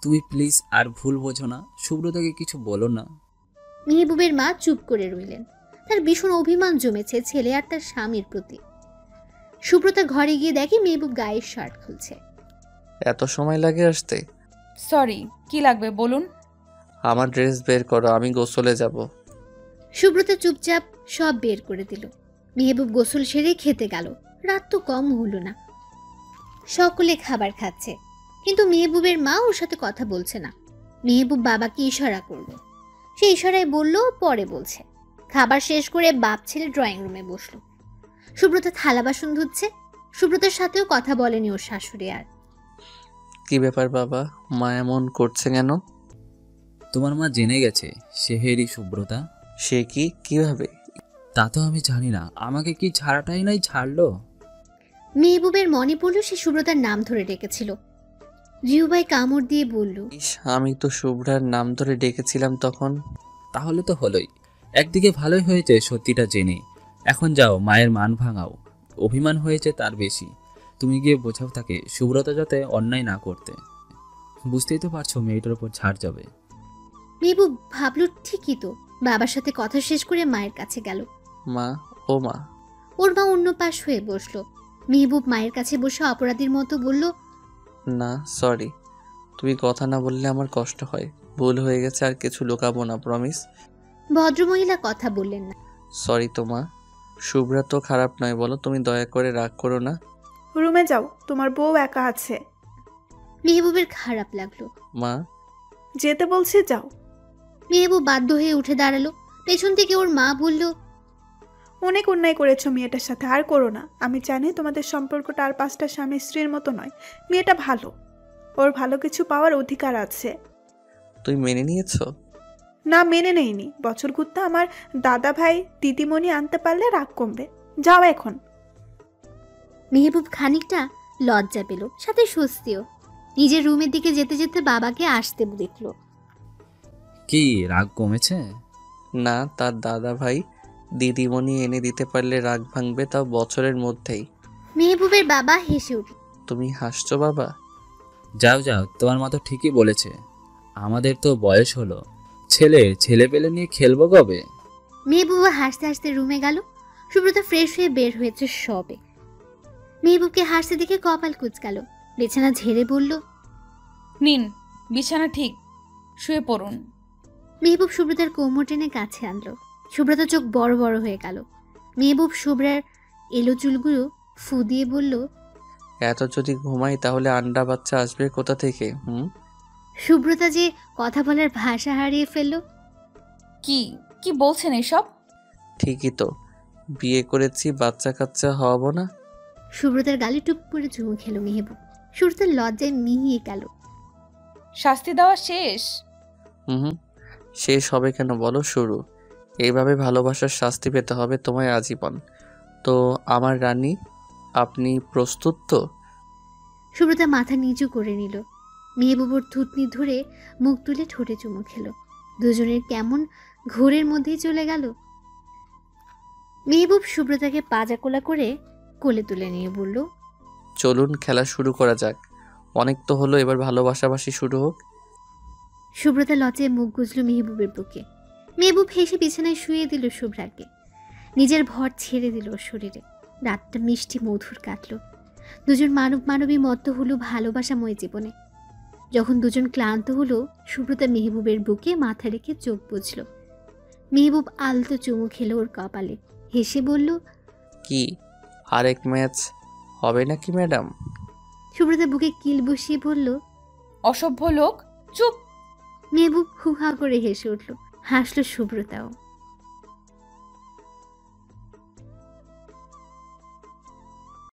তুমি প্লিজ আর ভুল বোঝো না, সুব্রতকে কিছু বলো না। মেহবুবের মা চুপ করে রইলেন। তার ভীষণ অভিমান জমেছে ছেলে আর তার স্বামীর প্রতি। সুব্রতা ঘরে গিয়ে দেখে মেহবুব গায়ের শার্ট খুলছে। এত সময় লাগে আসতে? সরি, কি লাগবে বলুন? আমার ড্রেস বের করো, আমি গোসলে যাব। সুব্রতা চুপচাপ সব বের করে দিল। মেহবুব গোসল সেরে খেতে গেল। রাত তো কম হলো না। সকলে খাবার খাচ্ছে, কিন্তু মেহবুবের মা ওর সাথে কথা বলছে না। মেহবুব বাবাকে ইশারা করলো। সে ইশারায় বলল, পরে বলছে। খাবার শেষ করে বাপ ছেলে ড্রয়িং রুমে বসলো। সুব্রতা থালা বাসন ধুচ্ছে। সুব্রতার সাথেও কথা বলেনি ওর শাশুড়ি আর। কি ব্যাপার বাবা, মা এমন করছে কেন? তোমার মা জেনে গেছে সেহেরি সুব্রতা। সে কি, কিভাবে? তা তো আমি জানি না, আমাকে কি ছাড়াটাই নাই ছাড়লো। মেহবুবের মনে পড়ল সে সুব্রতার নাম ধরে ডেকেছিল। জিউভাই কামড় দিয়ে বলল, ইস, আমি তো শুভ্রার নাম ধরে ডেকেছিলাম তখন। তাহলে তো হলোই, একদিকে ভালোই হয়েছে সত্যিটা জেনে। এখন যাও, মায়ের মান ভাঙাও। অভিমান হয়েছে তার বেশি। তুমি গিয়ে বোঝাও তাকে সুব্রতা যাতে অন্যায় না করতে। বুঝতেই তো পারছো মেয়েটার উপর ছাড় যাবে। মেহবুব ভাবল ঠিকই তো। বাবার সাথে কথা শেষ করে মায়ের কাছে গেল। মা, ও মা। ওর মা অন্য পাশ হয়ে বসলো। মেহবুব মায়ের কাছে বসে অপরাধীর মতো বলল, না সরি, তুমি কথা না বললে আমার কষ্ট হয়। ভুল হয়ে গেছে, আর কিছু লুকাবো না, প্রমিস। ভদ্রমহিলা কথা বললেন না। সরি তো মা। শুভ্রা তো খারাপ নয়, বলো, তুমি দয়া করে রাগ করো না। রুমে যাও, তোমার বউ একা আছে। মেহবুবের খারাপ লাগলো। মা, যেতে বলছি, যাও। মেহবুব বাধ্য হয়ে উঠে দাঁড়ালো। পেছন থেকে ওর মা বলল, অনেক অন্যায় করেছো মেয়েটার সাথে, আর করো না। আমি জানি তোমাদের সম্পর্কটা আর 5টা স্বামী স্ত্রীর মতো নয়। মেয়েটা ভালো, ওর ভালো কিছু পাওয়ার অধিকার আছে। তুই মেনে নিয়েছো? না, মেনে নেইনি। বছর ঘুরতে আমার দাদা ভাই দিদিমণি আনতে পারলে রাগ কমবে। যাও এখন। মেহবুব খানিকটা লজ্জা পেল, সাথে স্বস্তিও। নিজের রুমের দিকে যেতে যেতে বাবাকে আসতে দেখলো। কি রাগ কমেছে? না, তার দাদা ভাই দিদিমণি এনে দিতে পারলে রাগ ভাঙবে, তাও বছরের মধ্যেই। মেহবুবের বাবা হেসে উঠল। তুমি হাসছো বাবা? যাও যাও, তোমার মা তো ঠিকই বলেছে। আমাদের তো বয়স হলো, ছেলে পেলে নিয়ে খেলবো কবে? মেহবুবা হাসতে হাসতে রুমে গেল। সুব্রতা ফ্রেশ হয়ে বের হয়েছে সবে। মেহবুবকে হাসতে দেখে কপাল কুঁচকাল। বিছানা ঝেড়ে বলল, নিন, বিছানা ঠিক, শুয়ে পড়ুন। মেহবুব সুব্রতার কোমর টেনে কাছে আনলো। সুব্রতা চোখ বড় বড় হয়ে গেল। মেহবুব শুভ্রার এলো চুলগুলো ফু দিয়ে বলল, এত যদি ঘুমাই তাহলে আন্ডা বাচ্চা আসবে কোথা থেকে? সুব্রতা যে কথা বলার ভাষা হারিয়ে ফেলল। কি কি বলছেন এসব? ঠিকই তো, বিয়ে করেছি, বাচ্চা কাচ্চা হওয়াবো না। সুব্রতার গালে টুপ করে চুমু খেলো মেহবুব। সুব্রতার লজ্জায় মিহিয়ে গেল। শাস্তি দেওয়া শেষ? শেষ হবে কেন বলো, শুরু। এইভাবে ভালোবাসার শাস্তি পেতে হবে তোমায় আজীবন। তো আমার রানী, আপনি প্রস্তুত তো? সুব্রতা মাথা নিচু করে নিল। মেহবুবর থুতনি ধরে মুখ তুলে ঠোঁটে চুমু খেলো। দুজনের কেমন ঘোরের মধ্যেই চলে গেল। মেহবুব সুব্রতাকে পাজাকোলা করে কোলে তুলে নিয়ে বলল, চলুন খেলা শুরু করা যাক। অনেক তো হলো, এবার ভালোবাসাবাসি শুরু হোক। সুব্রতা লজ্জায় মুখ গুজল মেহবুবের বুকে। মেহবুব হেসে বিছানায় শুয়ে দিল শুভ্রাকে। নিজের ভর ছেড়ে দিল ওর শরীরে। রাতটা মিষ্টি মধুর কাটল। দুজন মানবী মত্ত হলো ভালোবাসাময় জীবনে। যখন দুজন ক্লান্ত হলো, সুব্রতা মেহবুবের বুকে মাথা রেখে চোখ বুঝল। মেহবুব আলতো চুমু খেলো ওর কপালে, হেসে বলল, কি আরেক ম্যাচ হবে নাকি ম্যাডাম? সুব্রতা বুকে কিল বসিয়ে বলল, অসভ্য লোক, চুপ। মেহবুব হু হা করে হেসে উঠল। হাসল সুব্রতাও।